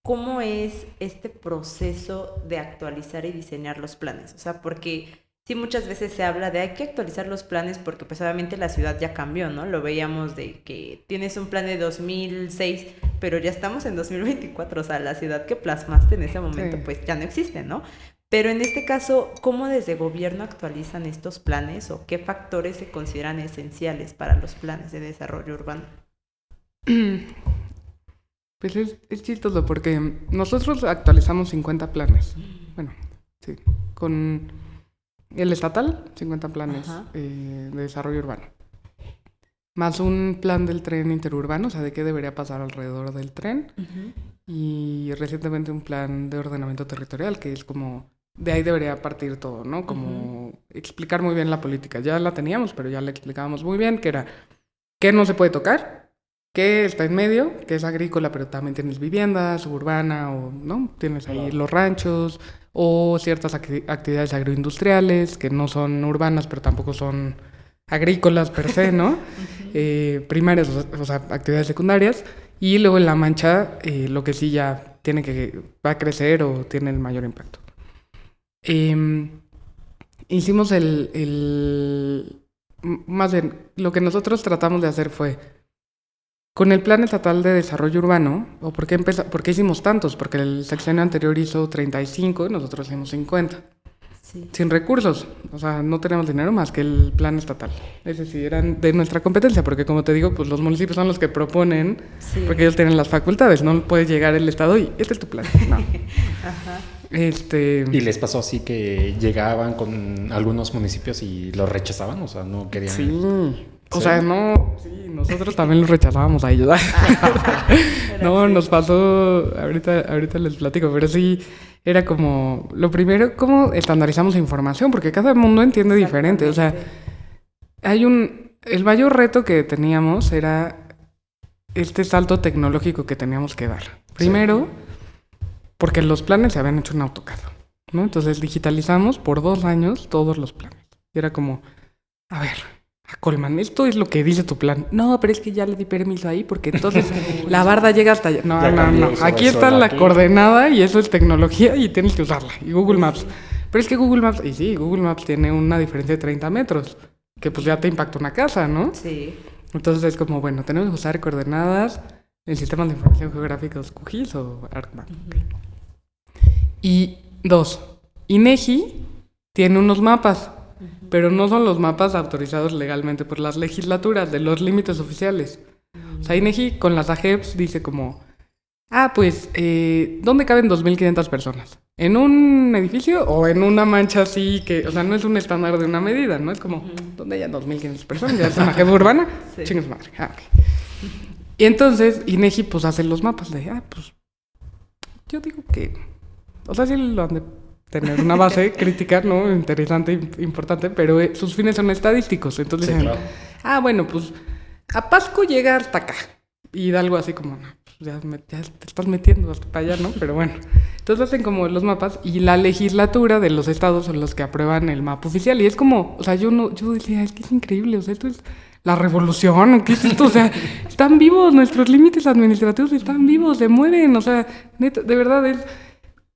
¿cómo es este proceso de actualizar y diseñar los planes? O sea, porque... sí, muchas veces se habla de hay que actualizar los planes porque pues obviamente la ciudad ya cambió, ¿no? Lo veíamos de que tienes un plan de 2006, pero ya estamos en 2024, o sea, la ciudad que plasmaste en ese momento pues ya no existe, ¿no? Pero en este caso, ¿cómo desde gobierno actualizan estos planes o qué factores se consideran esenciales para los planes de desarrollo urbano? Pues es chistoso porque nosotros actualizamos 50 planes. Bueno, sí, con... el estatal, 50 planes de desarrollo urbano. más un plan del tren interurbano, o sea, de qué debería pasar alrededor del tren. Y recientemente un plan de ordenamiento territorial, que es como, de ahí debería partir todo, ¿no? Como explicar muy bien la política. Ya la teníamos, pero ya la explicábamos muy bien, que era, ¿qué no se puede tocar? ¿Qué está en medio? Que es agrícola, pero también tienes vivienda, suburbana, o, ¿no? Tienes ahí los ranchos, o ciertas actividades agroindustriales, que no son urbanas, pero tampoco son agrícolas per se, ¿no? Primarias, o sea, actividades secundarias. Y luego en La Mancha, lo que sí ya va a crecer o tiene el mayor impacto. Hicimos más bien, lo que nosotros tratamos de hacer fue, con el Plan Estatal de Desarrollo Urbano, ¿o por qué hicimos tantos? Porque el sexenio anterior hizo 35 y nosotros hicimos 50. Sí. Sin recursos, o sea, no tenemos dinero más que el plan estatal. Es decir, eran de nuestra competencia, porque como te digo, pues los municipios son los que proponen, porque ellos tienen las facultades, no puede llegar el Estado y este es tu plan. No. Ajá. ¿Y les pasó así que llegaban con algunos municipios y los rechazaban? O sea, no querían... Sí. O sea, no, sí, nosotros también los rechazábamos a ellos. No, sí. Nos pasó, ahorita les platico, pero sí, era como, lo primero, ¿cómo estandarizamos información? Porque cada mundo entiende diferente, o sea, el mayor reto que teníamos era este salto tecnológico que teníamos que dar. Primero, porque los planes se habían hecho en AutoCAD, ¿no? Entonces digitalizamos por 2 años todos los planes. Y era como, a ver... Colman, esto es lo que dice tu plan. No, pero es que ya le di permiso ahí porque entonces la barda llega hasta allá. No. Aquí está la coordenada y eso es tecnología y tienes que usarla. Y Google Maps. Pero es que Google Maps, y sí, Google Maps tiene una diferencia de 30 metros, que pues ya te impacta una casa, ¿no? Sí. Entonces es como, bueno, tenemos que usar coordenadas en sistemas de información geográficos QGIS o ArcMap. Y 2, INEGI tiene unos mapas. Pero no son los mapas autorizados legalmente por las legislaturas de los límites oficiales. O sea, INEGI con las AGEPs dice como, pues, ¿dónde caben 2.500 personas? ¿En un edificio o en una mancha así que, o sea, no es un estándar de una medida, ¿no? Es como, ¿dónde hay 2.500 personas? ¿Ya es una AGEP urbana? Sí. Chingas madre. Okay. Y entonces INEGI pues hace los mapas de, pues, yo digo que, o sea, sí lo han de tener una base crítica, ¿no? Interesante, importante, pero sus fines son estadísticos. Entonces dicen, bueno, pues a Pasco llega hasta acá. Y da algo así como, no, pues ya te estás metiendo hasta para allá, ¿no? Pero bueno, entonces hacen como los mapas y la legislatura de los estados son los que aprueban el mapa oficial. Y es como, o sea, yo decía, es que es increíble, o sea, esto es la revolución, ¿o qué es esto? O sea, están vivos, nuestros límites administrativos están vivos, se mueven, o sea, neta, de verdad es...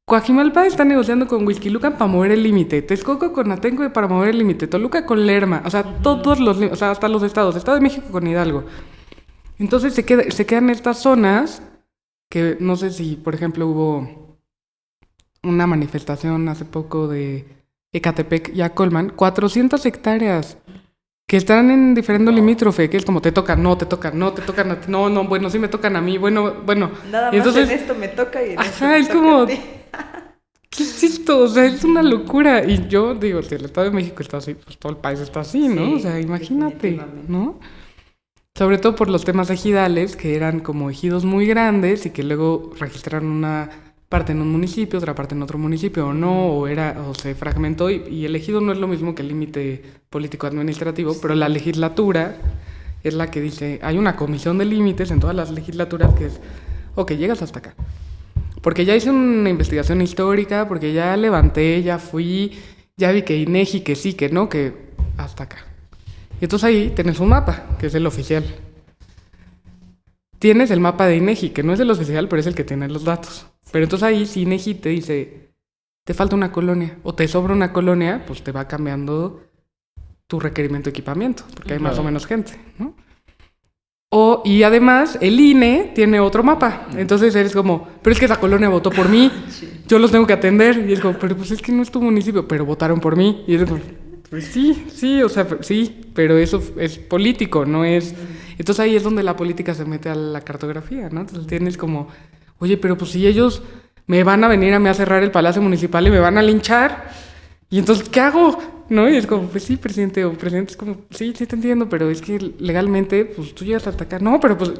Coajimalpa está negociando con Huixquilucan para mover el límite. Texcoco con Atenco para mover el límite. Toluca con Lerma. O sea, todos los límites. O sea, hasta los estados. Estado de México con Hidalgo. Entonces se quedan estas zonas que no sé si, por ejemplo, hubo una manifestación hace poco de Ecatepec y Acolman. 400 hectáreas que están en diferendo limítrofe. Que es como te tocan, no te tocan, no te tocan a ti. No, bueno, sí me tocan a mí. Bueno. Nada más entonces, en esto me toca y en ajá, es como... ¿Qué es esto? O sea, es una locura. Y yo digo, si el Estado de México está así, pues todo el país está así, ¿no? Sí, o sea, imagínate, ¿no? Sobre todo por los temas ejidales, que eran como ejidos muy grandes y que luego registraron una parte en un municipio, otra parte en otro municipio, o no, o se fragmentó. Y el ejido no es lo mismo que el límite político-administrativo, pero la legislatura es la que dice, hay una comisión de límites en todas las legislaturas que es, ok, llegas hasta acá. Porque ya hice una investigación histórica, porque ya levanté, ya fui, ya vi que INEGI, que sí, que no, que hasta acá. Y entonces ahí tienes un mapa, que es el oficial. Tienes el mapa de INEGI, que no es el oficial, pero es el que tiene los datos. Pero entonces ahí, si INEGI te dice, te falta una colonia, o te sobra una colonia, pues te va cambiando tu requerimiento de equipamiento, porque hay más o menos gente, ¿no? Y además, el INE tiene otro mapa. Entonces eres como, pero es que esa colonia votó por mí, yo los tengo que atender. Y es como, pero pues es que no es tu municipio, pero votaron por mí. Y es como, pues sí, o sea, sí, pero eso es político, no es... Entonces ahí es donde la política se mete a la cartografía, ¿no? Entonces tienes como, oye, pero pues si ellos me van a venir a mí a cerrar el Palacio Municipal y me van a linchar, y entonces, ¿qué hago? ¿no? Y es como, pues sí, presidente, o presidente, es como, sí, sí te entiendo, pero es que legalmente, pues tú llegas hasta acá. No, pero pues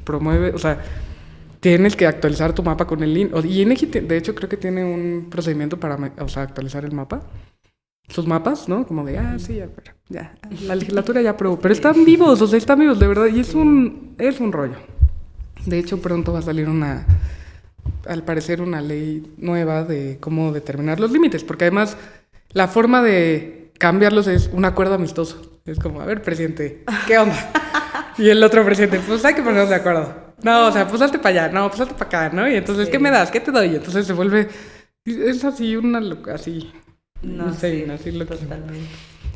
promueve, o sea, tienes que actualizar tu mapa con el INE. Y INEGI, de hecho, creo que tiene un procedimiento para, o sea, actualizar el mapa. Sus mapas, ¿no? Como de, sí, ya, la legislatura ya aprobó. Pero están vivos, o sea, están vivos, de verdad. Y es un rollo. De hecho, pronto va a salir al parecer, una ley nueva de cómo determinar los límites. Porque además, la forma de cambiarlos es un acuerdo amistoso. Es como, a ver, presidente, ¿qué onda? Y el otro presidente, pues hay que ponernos de acuerdo. No, o sea, pues salte para allá, no, pues salte para acá, ¿no? Y entonces, ¿qué me das? ¿Qué te doy? Y entonces se vuelve, es así, así, no sé, así lo que... Totalmente.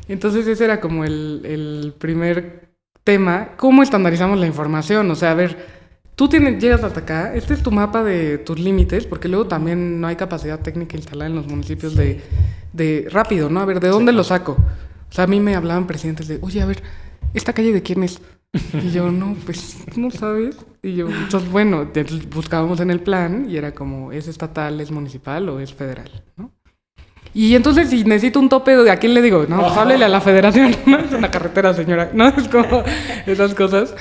Entonces ese era como el primer tema, ¿cómo estandarizamos la información? O sea, a ver, tú llegas hasta acá, este es tu mapa de tus límites, porque luego también no hay capacidad técnica instalada en los municipios de rápido, ¿no? A ver, ¿de dónde lo saco? O sea, a mí me hablaban presidentes de, oye, a ver, ¿esta calle de quién es? Y yo, no, pues, ¿no sabes? Y yo, entonces, bueno, buscábamos en el plan y era como, ¿es estatal, es municipal o es federal? ¿no? Y entonces, si necesito un tope, ¿a quién le digo? No, pues háblele a la federación, ¿no? Es una carretera, señora, ¿no? Es como esas cosas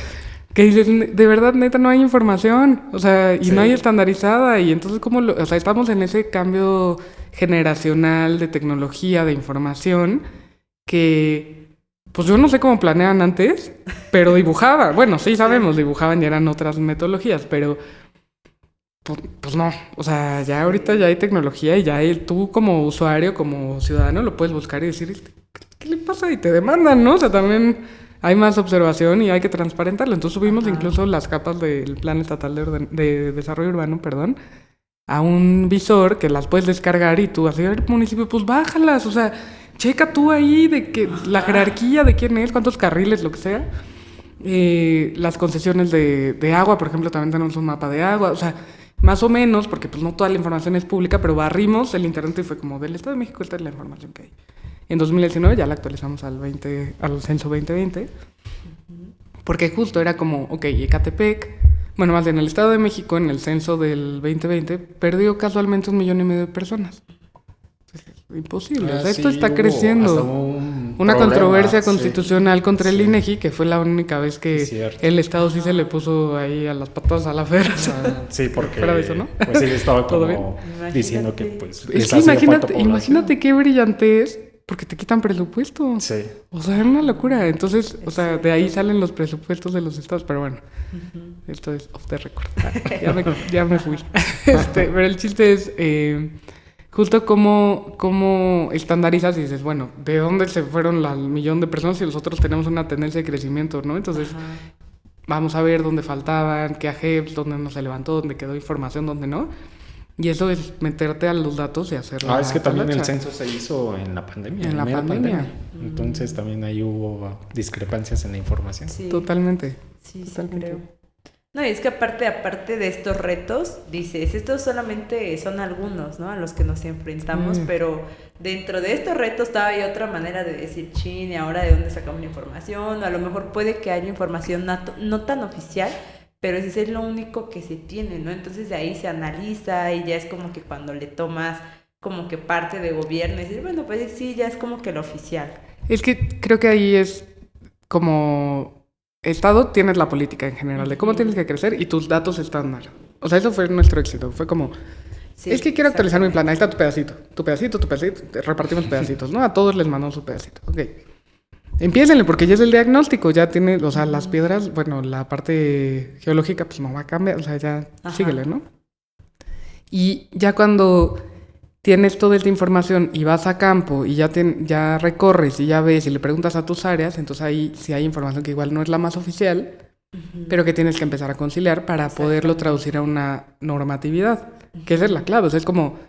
que dices, de verdad, neta, no hay información, o sea, y no hay estandarizada, y entonces, o sea, estamos en ese cambio generacional de tecnología, de información, que... Pues yo no sé cómo planeaban antes, pero dibujaban. Bueno, sí sabemos, dibujaban y eran otras metodologías, pero pues no. O sea, ya ahorita ya hay tecnología y ya tú como usuario, como ciudadano, lo puedes buscar y decir, ¿qué le pasa? Y te demandan, ¿no? O sea, también hay más observación y hay que transparentarlo. Entonces subimos incluso las capas del Plan Estatal de Desarrollo Urbano, a un visor que las puedes descargar y tú, así, el municipio, pues bájalas, o sea... Checa tú ahí de que la jerarquía de quién es, cuántos carriles, lo que sea. Las concesiones de agua, por ejemplo, también tenemos un mapa de agua. O sea, más o menos, porque pues no toda la información es pública, pero barrimos el internet y fue como, del Estado de México esta es la información que hay. En 2019 ya la actualizamos al censo 2020. Porque justo era como, ok, Ecatepec, bueno, más bien el Estado de México en el censo del 2020 perdió casualmente 1,5 millones de personas. Imposible, o sea, esto está creciendo. Una controversia constitucional contra el INEGI, que fue la única vez que el Estado sí se le puso ahí a las patas a la federación. Sí, porque fuera de eso, ¿no? Pues sí, estaba como diciendo que pues es que imagínate qué brillantez, porque te quitan presupuesto. Sí. O sea, es una locura. Entonces, o sea, de ahí salen los presupuestos de los estados, pero bueno, esto es off the record. Ya me fui. Pero el chiste es... justo cómo estandarizas y dices, bueno, ¿de dónde se fueron el 1,000,000 de personas si nosotros tenemos una tendencia de crecimiento, ¿no? Entonces, vamos a ver dónde faltaban, qué AGEPS, dónde no se levantó, dónde quedó información, dónde no. Y eso es meterte a los datos y hacerlo. Es que también el censo se hizo en la pandemia. En la pandemia. Entonces, también ahí hubo discrepancias en la información. Sí. Totalmente. Sí, Totalmente. creo. No, y es que aparte de estos retos, dices, estos solamente son algunos, ¿no? A los que nos enfrentamos, pero dentro de estos retos todavía hay otra manera de decir, chin, ¿y ahora de dónde sacamos la información? O a lo mejor puede que haya información no tan oficial, pero ese es lo único que se tiene, ¿no? Entonces de ahí se analiza y ya es como que cuando le tomas como que parte de gobierno y decir, bueno, pues sí, ya es como que lo oficial. Es que creo que ahí es como... Estado, tienes la política en general de cómo tienes que crecer y tus datos estándar. O sea, eso fue nuestro éxito. Fue como, es que quiero actualizar mi plan. Ahí está tu pedacito. Repartimos pedacitos, ¿no? A todos les mandamos su pedacito. Ok. Empiécenle, porque ya es el diagnóstico. Ya tiene, o sea, las piedras, bueno, la parte geológica, pues no va a cambiar. O sea, ya síguele, ¿no? Y ya cuando tienes toda esta información y vas a campo y ya recorres y ya ves y le preguntas a tus áreas, entonces ahí sí hay información que igual no es la más oficial, pero que tienes que empezar a conciliar para poderlo traducir a una normatividad, que esa es la clave. O sea, es como,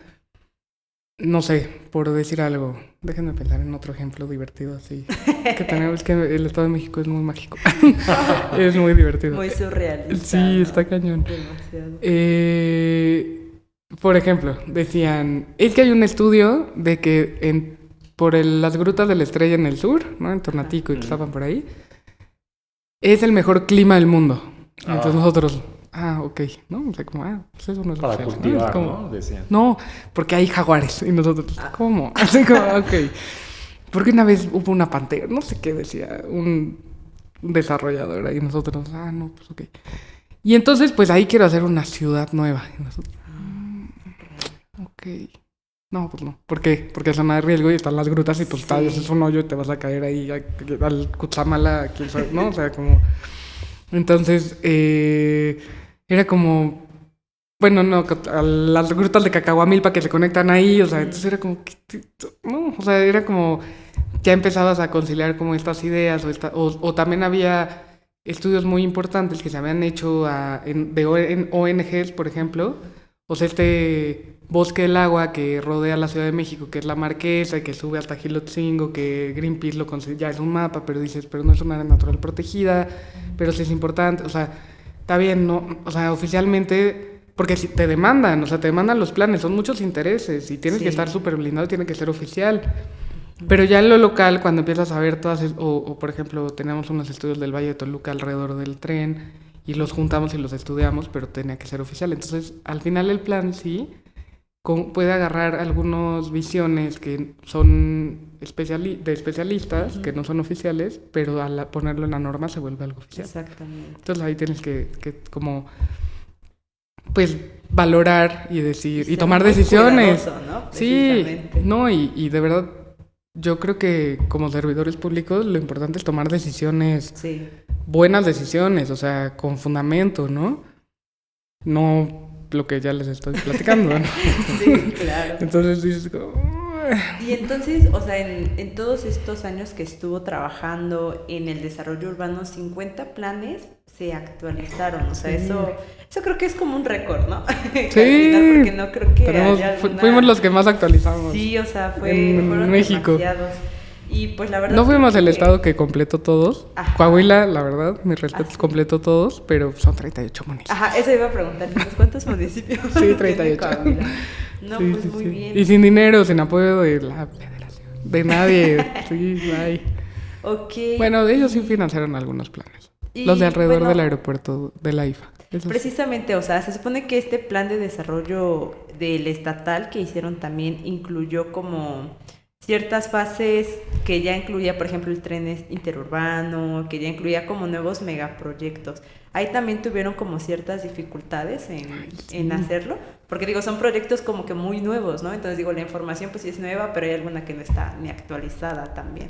no sé, por decir algo, déjenme pensar en otro ejemplo divertido así, que tenemos, que el Estado de México es muy mágico, es muy divertido. Muy surrealista. Sí, ¿no? Está cañón. Demasiado. Por ejemplo, decían, es que hay un estudio de que por las grutas de la Estrella en el sur, ¿no? En Tonatico y que estaban por ahí, es el mejor clima del mundo. Entonces nosotros, ok, ¿no? O sea, como, pues eso no es para oficial, cultivar, ¿no? Es como, ¿no? Decían. No, porque hay jaguares. Y nosotros, ¿cómo? Así como, ok. Porque una vez hubo una pantera, no sé qué decía, un desarrollador ahí, nosotros, no, pues ok. Y entonces, pues ahí quiero hacer una ciudad nueva. Y nosotros, ok. No, pues no. ¿Por qué? Porque es zona de riesgo y están las grutas y pues es un hoyo y te vas a caer ahí al Cutzamala, quién sabe, ¿no? O sea, como... Entonces, era como... Bueno, no, a las grutas de Cacahuamilpa que se conectan ahí, o sea, entonces era como... No, o sea, era como... Ya empezabas a conciliar como estas ideas o también había estudios muy importantes que se habían hecho en ONGs, por ejemplo. O sea, este bosque del agua que rodea la Ciudad de México, que es la Marquesa y que sube hasta Gilotzingo, que Greenpeace lo considera, ya es un mapa, pero dices, pero no es una área natural protegida, pero sí es importante, o sea, está bien, ¿no? O sea, oficialmente, porque si te demandan, o sea, te demandan los planes, son muchos intereses y tienes que estar súper blindado, tiene que ser oficial. Pero ya en lo local, cuando empiezas a ver todas, o por ejemplo, tenemos unos estudios del Valle de Toluca alrededor del tren y los juntamos y los estudiamos, pero tenía que ser oficial. Entonces, al final el plan sí puede agarrar algunas visiones que son de especialistas, que no son oficiales, pero al ponerlo en la norma se vuelve algo oficial. Exactamente. Entonces ahí tienes que como, pues, valorar y decir, y tomar decisiones. ¿No? Sí, no, y de verdad, yo creo que como servidores públicos lo importante es tomar decisiones, buenas decisiones, o sea, con fundamento, ¿no? No lo que ya les estoy platicando, ¿no? Sí, claro. Entonces dices Y entonces, o sea, en todos estos años que estuvo trabajando en el desarrollo urbano, 50 planes se actualizaron, o sea, eso creo que es como un récord, ¿no? Sí. Porque no creo que fuimos los que más actualizamos. Sí, o sea, fueron México. Demasiados. Y pues la verdad no fuimos el estado que completó todos. Ajá. Coahuila, la verdad, mis respetos, completó todos, pero son 38 municipios. Ajá, eso iba a preguntar, ¿cuántos municipios? Sí, 38. No, sí, pues muy bien. Y sin dinero, sin apoyo de la federación, de nadie. Sí, hay. Ok. Bueno, de ellos sí financiaron algunos planes. Los de alrededor del aeropuerto de la IFA. Precisamente, o sea, se supone que este plan de desarrollo del estatal que hicieron también incluyó como ciertas fases que ya incluía, por ejemplo, el tren interurbano, que ya incluía como nuevos megaproyectos. Ahí también tuvieron como ciertas dificultades en hacerlo, porque digo, son proyectos como que muy nuevos, ¿no? Entonces digo, la información pues sí es nueva, pero hay alguna que no está ni actualizada también.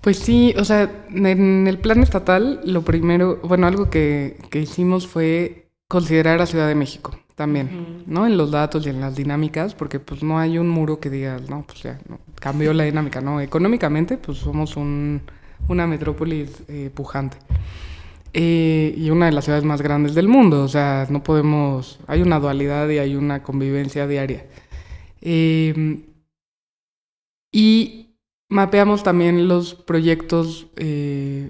Pues sí, o sea, en el plan estatal, lo primero, bueno, algo que hicimos fue considerar a Ciudad de México también, ¿no? En los datos y en las dinámicas, porque pues no hay un muro que diga, no, pues ya, no, cambió la dinámica, ¿no? Económicamente, pues somos una metrópolis pujante. Y una de las ciudades más grandes del mundo, o sea, no podemos, hay una dualidad y hay una convivencia diaria. Y mapeamos también los proyectos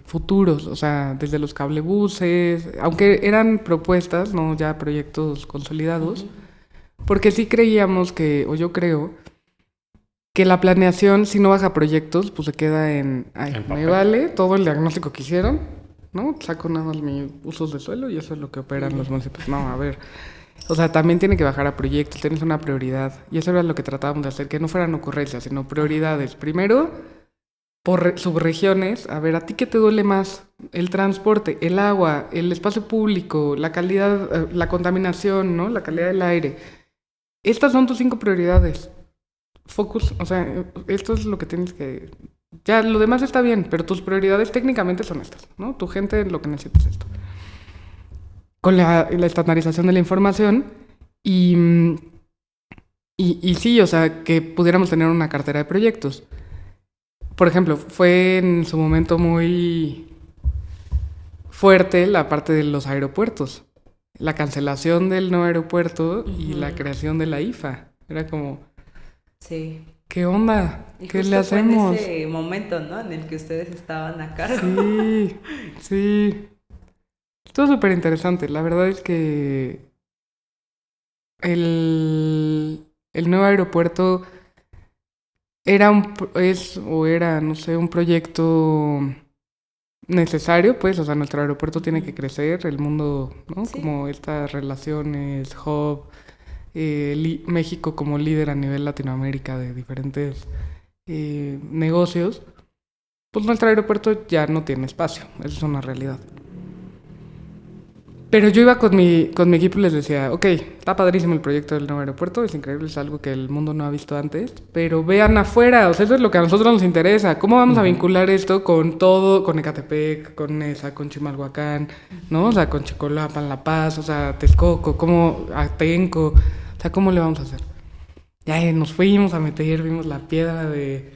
futuros, o sea, desde los cablebuses, aunque eran propuestas, no ya proyectos consolidados, porque sí creíamos que, o yo creo, que la planeación, si no baja proyectos, pues se queda me vale todo el diagnóstico que hicieron, ¿no? Saco nada más mis usos de suelo y eso es lo que operan los municipios. No, a ver... O sea, también tiene que bajar a proyectos, tienes una prioridad. Y eso era lo que tratábamos de hacer, que no fueran ocurrencias, sino prioridades. Primero, por subregiones, a ver, ¿a ti qué te duele más? El transporte, el agua, el espacio público, la calidad, la contaminación, ¿no? La calidad del aire. Estas son tus 5 prioridades. Focus, o sea, esto es lo que tienes que... Ya, lo demás está bien, pero tus prioridades técnicamente son estas, ¿no? Tu gente lo que necesita es esto. Con la estandarización de la información y sí, o sea, que pudiéramos tener una cartera de proyectos. Por ejemplo, fue en su momento muy fuerte la parte de los aeropuertos. La cancelación del nuevo aeropuerto y la creación de la IFA. Era como... Sí. ¿Qué onda? ¿Qué le hacemos? Fue en ese momento, ¿no? En el que ustedes estaban a cargo. Sí, sí. Estuvo súper interesante. La verdad es que el nuevo aeropuerto era no sé, un proyecto necesario, pues, o sea, nuestro aeropuerto tiene que crecer, el mundo, ¿no? Sí. Como estas relaciones, hub, México como líder a nivel Latinoamérica de diferentes negocios, pues nuestro aeropuerto ya no tiene espacio. Eso es una realidad. Pero yo iba con mi equipo y les decía, ok, está padrísimo el proyecto del nuevo aeropuerto, es increíble, es algo que el mundo no ha visto antes, pero vean afuera, o sea, eso es lo que a nosotros nos interesa. ¿Cómo vamos a vincular esto con todo, con Ecatepec, con Nesa, con Chimalhuacán, ¿no? O sea, con Chicolapan, La Paz, o sea, Texcoco, ¿cómo, Atenco? O sea, ¿cómo le vamos a hacer? Ya nos fuimos a meter, vimos la piedra de...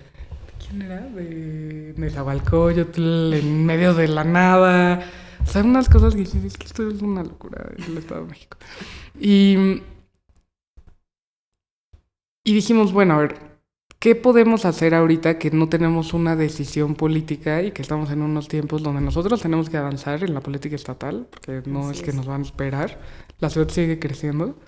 ¿Quién era? De Nezahualcóyotl, en medio de la nada. O sea, unas cosas que dices, es que esto es una locura del Estado de México. Y dijimos, bueno, a ver, ¿qué podemos hacer ahorita que no tenemos una decisión política y que estamos en unos tiempos donde nosotros tenemos que avanzar en la política estatal? Porque no es que nos van a esperar. La ciudad sigue creciendo.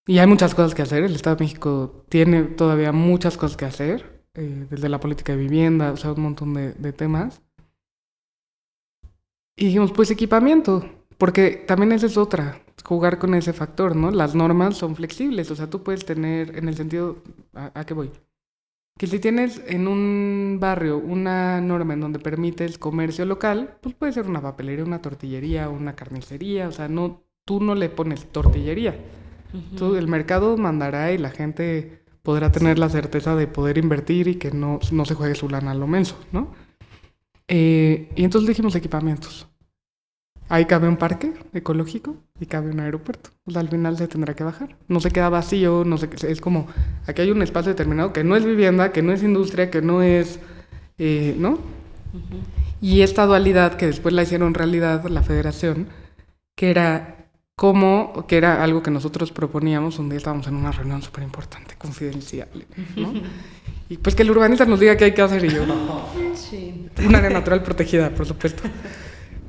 Y hay muchas cosas que hacer. El Estado de México tiene todavía muchas cosas que hacer. Desde la política de vivienda, o sea, un montón de temas. Y dijimos, pues equipamiento, porque también esa es otra, jugar con ese factor, ¿no? Las normas son flexibles, o sea, tú puedes tener, en el sentido, ¿a qué voy? Que si tienes en un barrio una norma en donde permites comercio local, pues puede ser una papelería, una tortillería, una carnicería, o sea, no, tú no le pones tortillería. Tú, el mercado mandará y la gente podrá tener la certeza de poder invertir y que no se juegue su lana a lo menso, ¿no? Y entonces dijimos equipamientos. Ahí cabe un parque ecológico y cabe un aeropuerto. O sea, al final se tendrá que bajar. No se queda vacío, no sé, es como, aquí hay un espacio determinado que no es vivienda, que no es industria, que no es, ¿no? Y esta dualidad que después la hicieron realidad la federación, que era algo que nosotros proponíamos, un día estábamos en una reunión súper importante, confidencial, ¿no? Y pues que el urbanista nos diga qué hay que hacer y yo, sí. Un área natural protegida, por supuesto.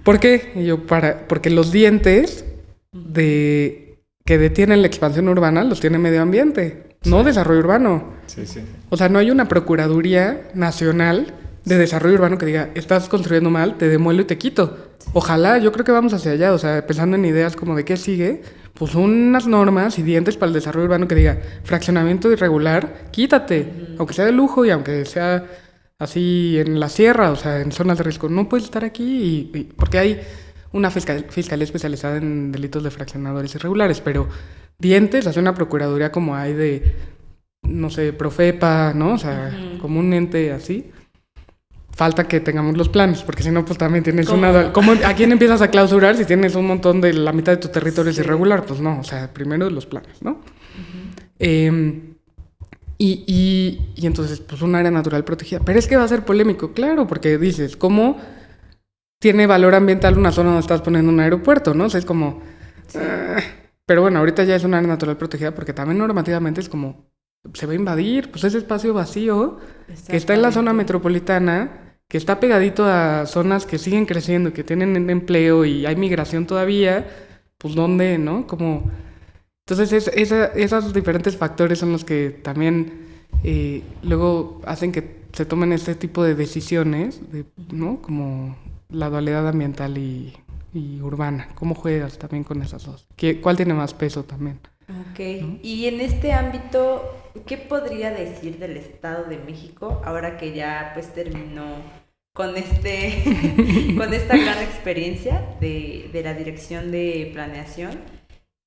¿Por qué? Y yo, porque los dientes que detienen la expansión urbana los tiene medio ambiente, no desarrollo urbano. Sí, sí. O sea, no hay una Procuraduría Nacional de Desarrollo Urbano que diga, estás construyendo mal, te demuelo y te quito. Ojalá, yo creo que vamos hacia allá, o sea, pensando en ideas como de qué sigue, pues unas normas y dientes para el desarrollo urbano que diga, fraccionamiento irregular, quítate, aunque sea de lujo y aunque sea así en la sierra, o sea, en zonas de riesgo, no puedes estar aquí porque hay una fiscalía especializada en delitos de fraccionadores irregulares, pero dientes, hace una procuraduría como hay de, no sé, Profepa, ¿no? O sea, como un ente así. Falta que tengamos los planes, porque si no, pues también tienes ¿a quién empiezas a clausurar si tienes un montón de la mitad de tu territorio es irregular? Pues no, o sea, primero los planes, ¿no? Y entonces, pues un área natural protegida. Pero es que va a ser polémico, claro, porque dices, ¿cómo tiene valor ambiental una zona donde estás poniendo un aeropuerto, no? O sea, es como... Sí. Pero bueno, ahorita ya es un área natural protegida porque también normativamente es como... Se va a invadir, pues ese espacio vacío que está en la zona metropolitana, que está pegadito a zonas que siguen creciendo, que tienen empleo y hay migración todavía, pues ¿dónde, no? Como... Entonces esos diferentes factores son los que también luego hacen que se tomen este tipo de decisiones, ¿no? Como la dualidad ambiental y urbana. ¿Cómo juegas también con esas dos? ¿Cuál tiene más peso también? Ok, ¿no? Y en este ámbito, ¿qué podría decir del Estado de México ahora que ya pues terminó con con esta gran experiencia de la Dirección de Planeación?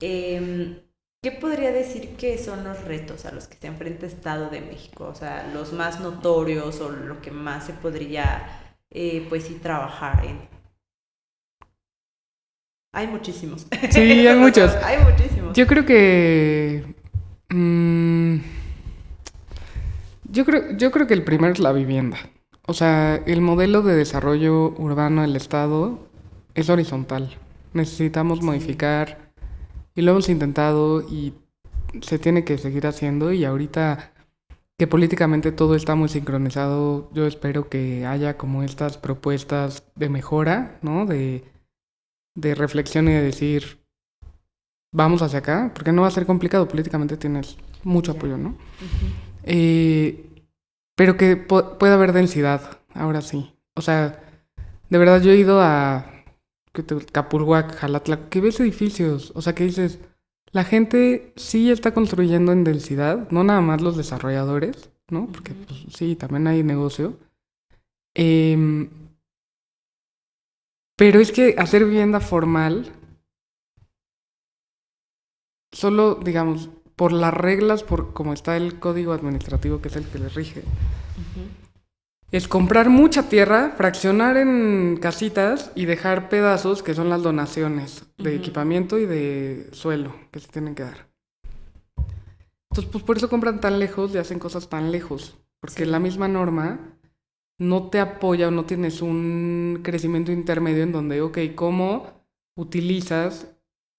¿Qué podría decir que son los retos a los que se enfrenta el Estado de México? O sea, los más notorios o lo que más se podría pues sí trabajar en. Hay muchísimos. Sí, hay muchos. Hay muchísimos. Yo creo que... Yo creo que el primero es la vivienda. O sea, el modelo de desarrollo urbano del Estado es horizontal. Necesitamos modificar, y lo hemos intentado y se tiene que seguir haciendo, y ahorita que políticamente todo está muy sincronizado, yo espero que haya como estas propuestas de mejora, ¿no? De reflexión y de decir, vamos hacia acá, porque no va a ser complicado, políticamente tienes mucho apoyo, ¿no? Pero que pueda haber densidad, ahora sí. O sea, de verdad yo he ido a Capulhuac, Jalatla, que ves edificios, o sea, que dices, la gente sí está construyendo en densidad, no nada más los desarrolladores, ¿no? Porque pues, sí, también hay negocio. Pero es que hacer vivienda formal, solo, digamos, por las reglas, por como está el código administrativo, que es el que les rige, es comprar mucha tierra, fraccionar en casitas y dejar pedazos que son las donaciones de equipamiento y de suelo que se tienen que dar. Entonces, pues por eso compran tan lejos y hacen cosas tan lejos. Porque la misma norma no te apoya o no tienes un crecimiento intermedio en donde, ok, ¿cómo utilizas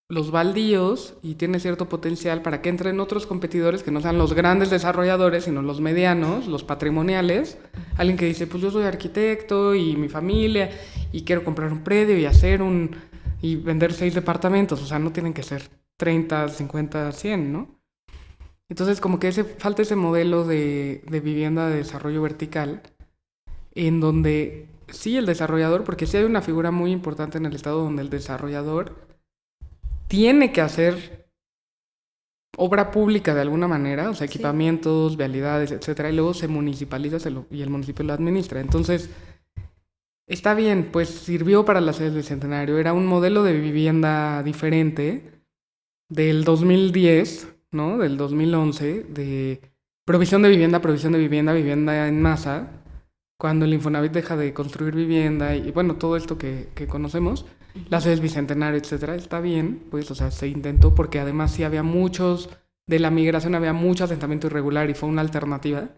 los baldíos y tienes cierto potencial para que entren otros competidores que no sean los grandes desarrolladores, sino los medianos, los patrimoniales? Alguien que dice, pues yo soy arquitecto y mi familia y quiero comprar un predio y hacer y vender 6 departamentos. O sea, no tienen que ser 30, 50, 100, ¿no? Entonces, como que falta ese modelo de vivienda de desarrollo vertical, en donde sí el desarrollador, porque sí hay una figura muy importante en el Estado donde el desarrollador tiene que hacer obra pública de alguna manera, o sea, equipamientos, vialidades, etcétera, y luego se municipaliza y el municipio lo administra. Entonces, está bien, pues sirvió para la sede del Bicentenario, era un modelo de vivienda diferente del 2010, ¿no? Del 2011, de provisión de vivienda, vivienda en masa, cuando el Infonavit deja de construir vivienda y bueno, todo esto que conocemos, las sedes Bicentenario, etcétera, está bien, pues, o sea, se intentó porque además sí había de la migración había mucho asentamiento irregular y fue una alternativa,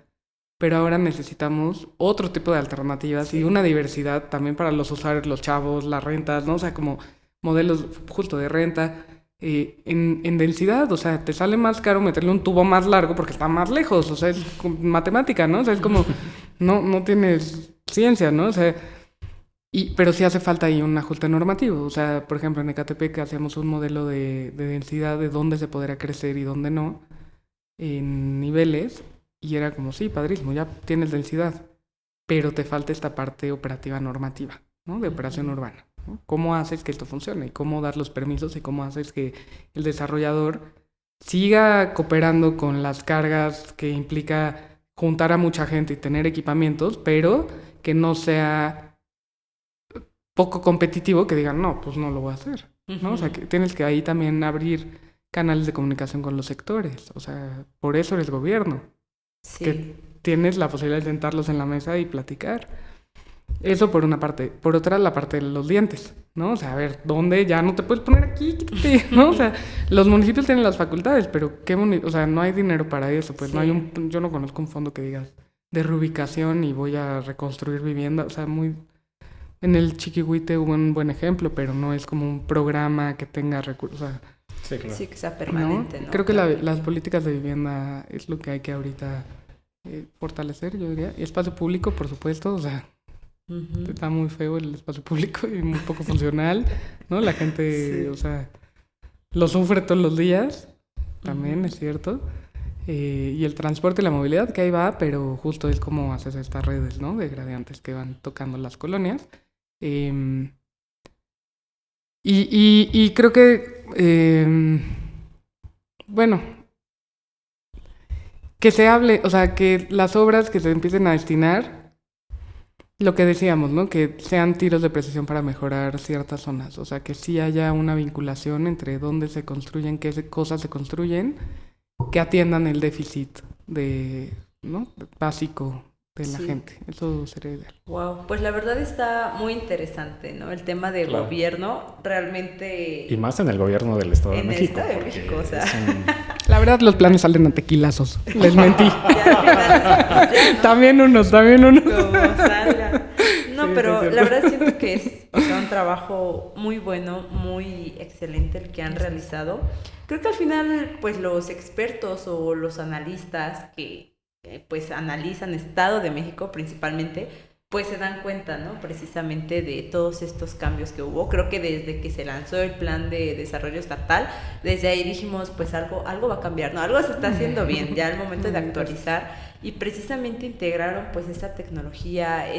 pero ahora necesitamos otro tipo de alternativas y una diversidad también para los usuarios, los chavos, las rentas, ¿no? O sea, como modelos justo de renta. En densidad, o sea, te sale más caro meterle un tubo más largo porque está más lejos, o sea, es matemática, ¿no? O sea, es como, no tienes ciencia, ¿no? O sea, pero sí hace falta ahí un ajuste normativo, o sea, por ejemplo, en Ecatepec hacíamos un modelo de densidad de dónde se podría crecer y dónde no, en niveles, y era como, sí, padrísimo, ya tienes densidad, pero te falta esta parte operativa normativa, ¿no? De operación urbana. ¿Cómo haces que esto funcione? ¿Y cómo dar los permisos? ¿Y cómo haces que el desarrollador siga cooperando con las cargas que implica juntar a mucha gente y tener equipamientos, pero que no sea poco competitivo, que digan, no, pues no lo voy a hacer, ¿no? O sea, que tienes que ahí también abrir canales de comunicación con los sectores. O sea, por eso eres gobierno. Sí. Que tienes la posibilidad de sentarlos en la mesa y platicar. Eso por una parte. Por otra, la parte de los dientes, ¿no? O sea, a ver, ¿dónde? Ya no te puedes poner aquí, quítate, ¿no? O sea, los municipios tienen las facultades, pero o sea, no hay dinero para eso. Pues sí. No hay yo no conozco un fondo que digas de reubicación y voy a reconstruir vivienda. O sea, en el Chiquihuite hubo un buen ejemplo, pero no es como un programa que tenga recursos. O sea, sí, claro. Sí, que sea permanente, ¿no? Creo que las políticas de vivienda es lo que hay que ahorita fortalecer, yo diría. Y espacio público, por supuesto, o sea, está muy feo el espacio público y muy poco funcional, ¿no? La gente, o sea, lo sufre todos los días, también es cierto. Y el transporte y la movilidad, que ahí va, pero justo es como haces estas redes, ¿no? De gradientes que van tocando las colonias. Y creo que, bueno, que se hable, o sea, que las obras que se empiecen a destinar, lo que decíamos, ¿no? Que sean tiros de precisión para mejorar ciertas zonas. O sea, que sí haya una vinculación entre dónde se construyen, qué cosas se construyen, que atiendan el déficit ¿no? básico de la gente. Eso sería ideal. Wow, pues la verdad está muy interesante, ¿no? El tema de gobierno realmente... Y más en el gobierno del Estado de México. En el Estado de México, o sea... La verdad, los planes salen a tequilazos. Les mentí. También unos. Como salga. No, sí, pero la verdad siento que es un trabajo muy bueno, muy excelente el que han realizado. Creo que al final, pues los expertos o los analistas que pues analizan Estado de México principalmente, pues se dan cuenta, ¿no? Precisamente de todos estos cambios que hubo. Creo que desde que se lanzó el plan de desarrollo estatal, desde ahí dijimos, pues algo va a cambiar, ¿no? Algo se está haciendo bien, ya al momento de actualizar, y precisamente integraron pues esta tecnología,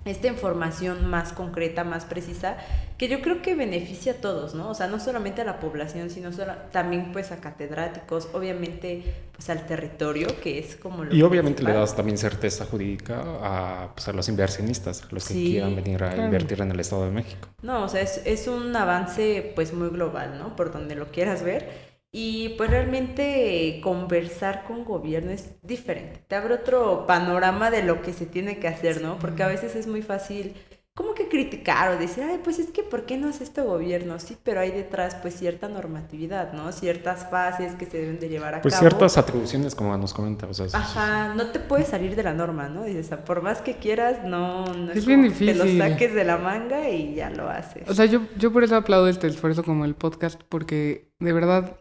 esta información más concreta, más precisa, que yo creo que beneficia a todos, ¿no? O sea, no solamente a la población, sino también pues a catedráticos, obviamente pues al territorio, que es como lo Y obviamente principal. le das también certeza jurídica pues, a los inversionistas, a los que quieran venir a invertir en el Estado de México. No, o sea, es un avance pues muy global, ¿no? Por donde lo quieras ver. Y pues realmente conversar con gobierno es diferente. Te abre otro panorama de lo que se tiene que hacer, ¿no? Porque a veces es muy fácil como que criticar o decir, ay, pues es que ¿por qué no hace este gobierno? Sí, pero hay detrás pues cierta normatividad, ¿no? Ciertas fases que se deben de llevar a Pues cabo. ciertas atribuciones, como nos comenta. O sea, Ajá, no te puedes salir de la norma, ¿no? Dices, o sea, por más que quieras, no Es como bien que te lo difícil. saques de la manga y ya lo haces. O sea, yo por eso aplaudo este esfuerzo como el podcast, porque de verdad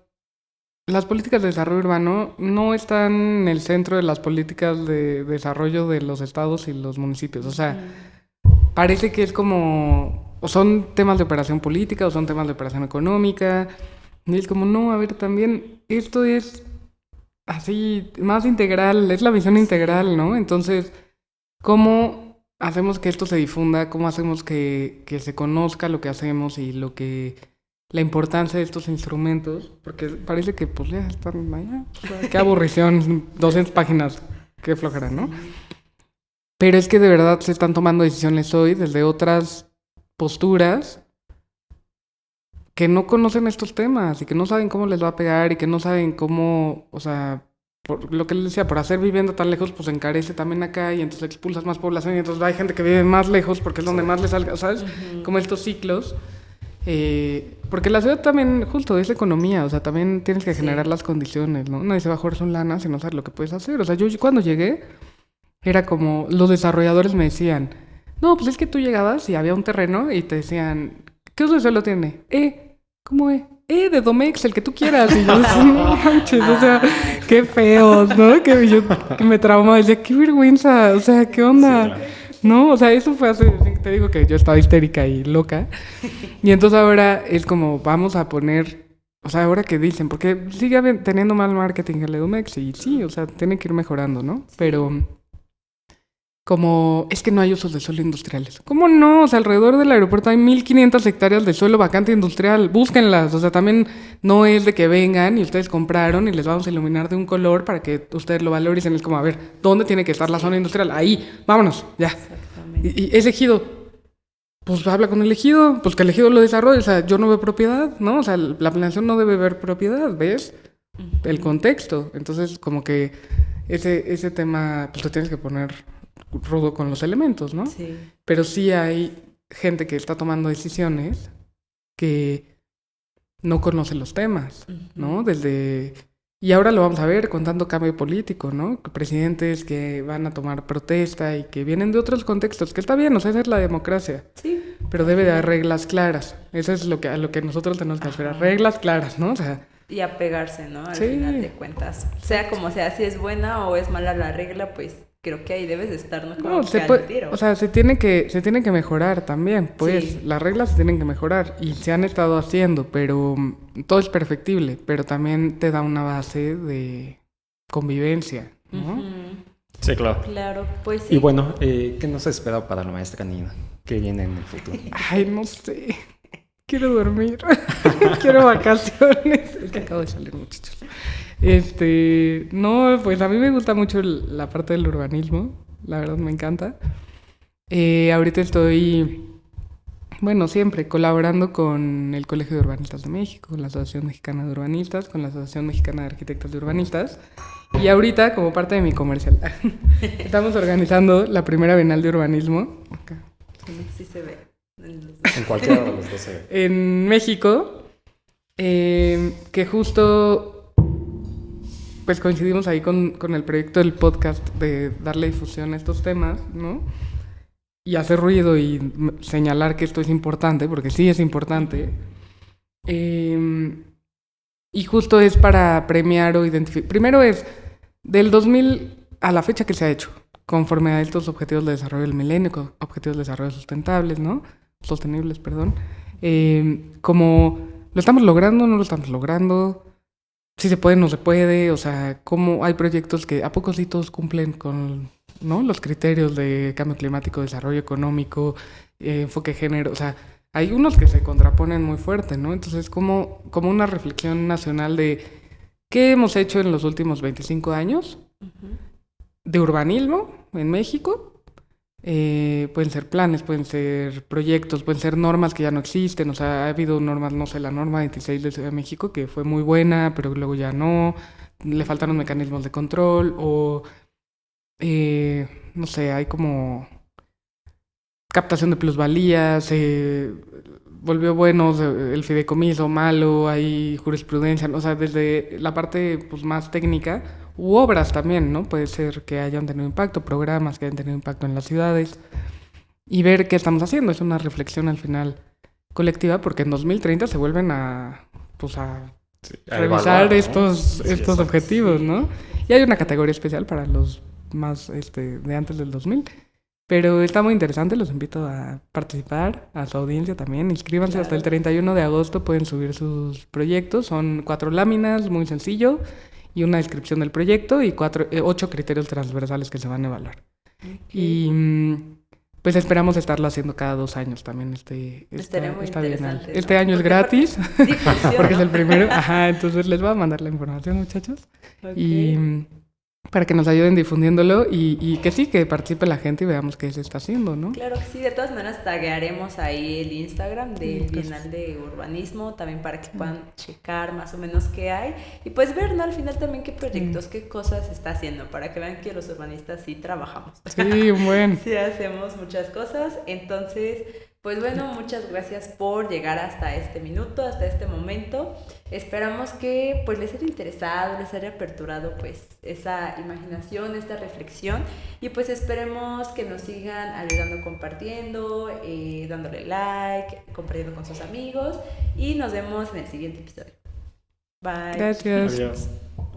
las políticas de desarrollo urbano no están en el centro de las políticas de desarrollo de los estados y los municipios. O sea, parece que es como, o son temas de operación política o son temas de operación económica. Y es como, no, a ver, también esto es así, más integral, es la visión integral, ¿no? Entonces, ¿cómo hacemos que esto se difunda? ¿Cómo hacemos que se conozca lo que hacemos y lo que la importancia de estos instrumentos? Porque parece que pues ya están allá. O sea, qué aburrición, 200 páginas, qué flojera, ¿no? Pero es que de verdad se están tomando decisiones hoy desde otras posturas que no conocen estos temas y que no saben cómo les va a pegar y que no saben cómo, o sea, por lo que les decía, por hacer vivienda tan lejos, pues encarece también acá y entonces expulsas más población y entonces hay gente que vive más lejos porque es donde más les salga, ¿sabes? Como estos ciclos. Porque la ciudad también, justo, es economía, o sea, también tienes que generar las condiciones, ¿no? Nadie se va a jugar su lana si no sabes lo que puedes hacer. O sea, yo cuando llegué, era como, los desarrolladores me decían, no, pues es que tú llegabas y había un terreno y te decían, ¿qué uso de suelo tiene? ¿Cómo es? De Domex, el que tú quieras. Y yo decía, no manches, o sea, qué feos, ¿no? Que me traumaba, decía, qué vergüenza, o sea, ¿qué onda? Sí, claro. No, o sea, eso fue hace, te digo que yo estaba histérica y loca. Y entonces ahora es como, vamos a poner, o sea, ahora que dicen, porque sigue teniendo mal marketing el Edomex y sí, o sea, tiene que ir mejorando, ¿no? Pero como, es que no hay usos de suelo industriales. ¿Cómo no? O sea, alrededor del aeropuerto hay 1,500 hectáreas de suelo vacante industrial. Búsquenlas. O sea, también no es de que vengan y ustedes compraron y les vamos a iluminar de un color para que ustedes lo valoricen. Es como, a ver, ¿dónde tiene que estar la zona industrial? Ahí, vámonos, ya. Exactamente. Y es ejido. Pues habla con el ejido, pues que el ejido lo desarrolle. O sea, yo no veo propiedad, ¿no? O sea, la planeación no debe ver propiedad, ¿ves? El contexto. Entonces, como que ese tema, pues lo tienes que poner rudo con los elementos, ¿no? Sí. Pero sí hay gente que está tomando decisiones que no conoce los temas, ¿no? Y ahora lo vamos a ver con tanto cambio político, ¿no? Presidentes que van a tomar protesta y que vienen de otros contextos, que está bien, o sea, esa es la democracia. Sí. Pero debe de haber reglas claras. Eso es a lo que nosotros tenemos que hacer, reglas claras, ¿no? O sea, y apegarse, ¿no? Al final de cuentas. Sea como sea, si es buena o es mala la regla, pues creo que ahí debes de estar, ¿no? Como o sea, se tiene que mejorar también, pues. Sí. Las reglas se tienen que mejorar y se han estado haciendo, pero todo es perfectible, pero también te da una base de convivencia, ¿no? Sí, claro. Claro, pues sí. Y bueno, ¿qué nos espera para la maestra Nina? ¿Qué viene en el futuro? Ay, no sé. Quiero dormir. Quiero vacaciones. Es que acabo de salir, muchachos. No, pues a mí me gusta mucho la parte del urbanismo. La verdad me encanta. Ahorita estoy, bueno, siempre colaborando con el Colegio de Urbanistas de México, con la Asociación Mexicana de Urbanistas, con la Asociación Mexicana de Arquitectos de Urbanistas. Y ahorita, como parte de mi comercial, estamos organizando la primera Bienal de Urbanismo. Acá. Sí se ve. En cualquiera de los dos se ve. En México, que justo pues coincidimos ahí con el proyecto del podcast de darle difusión a estos temas, ¿no? Y hacer ruido y señalar que esto es importante, porque sí es importante. Y justo es para premiar o identificar. Primero es del 2000 a la fecha que se ha hecho, conforme a estos objetivos de desarrollo del milenio, objetivos de desarrollo sustentables, ¿no? Sostenibles, perdón. Como lo estamos logrando, no lo estamos logrando. Si se puede, no se puede, o sea, cómo hay proyectos que a poco sí todos cumplen con ¿no? Los criterios de cambio climático, desarrollo económico, enfoque de género, o sea, hay unos que se contraponen muy fuerte, ¿no? Entonces, como una reflexión nacional de qué hemos hecho en los últimos 25 años de urbanismo en México. Pueden ser planes, pueden ser proyectos, pueden ser normas que ya no existen. O sea, ha habido normas, no sé, la norma 26 de Ciudad de México, que fue muy buena, pero luego ya no. Le faltaron mecanismos de control o, no sé, hay como captación de plusvalías, volvió bueno el fideicomiso, malo, hay jurisprudencia, o sea, desde la parte pues, más técnica, u obras también, ¿no? Puede ser que hayan tenido impacto, programas que hayan tenido impacto en las ciudades, y ver qué estamos haciendo. Es una reflexión al final colectiva, porque en 2030 se vuelven pues a revisar evaluar, ¿no? estos objetivos, ¿no? Y hay una categoría especial para los más de antes del 2000. Pero está muy interesante, los invito a participar, a su audiencia también. Inscríbanse hasta el 31 de agosto, pueden subir sus proyectos. Son 4 láminas, muy sencillo, y una descripción del proyecto y 8 criterios transversales que se van a evaluar. Y pues esperamos estarlo haciendo cada 2 años también. Estaría muy interesante, ¿no? Este año es gratis, porque es el primero. Ajá, entonces les voy a mandar la información, muchachos. Y para que nos ayuden difundiéndolo y que sí, que participe la gente y veamos qué se está haciendo, ¿no? Claro que sí, de todas maneras taguearemos ahí el Instagram del Bienal de Urbanismo, también para que puedan checar más o menos qué hay y pues ver, ¿no? Al final también qué proyectos, qué cosas se está haciendo, para que vean que los urbanistas sí trabajamos. Sí, un buen. Sí, hacemos muchas cosas, entonces... Pues bueno, muchas gracias por llegar hasta este minuto, hasta este momento. Esperamos que pues les haya interesado, les haya aperturado pues esa imaginación, esta reflexión y pues esperemos que nos sigan ayudando compartiendo, dándole like, compartiendo con sus amigos y nos vemos en el siguiente episodio. Bye. Gracias. Adiós.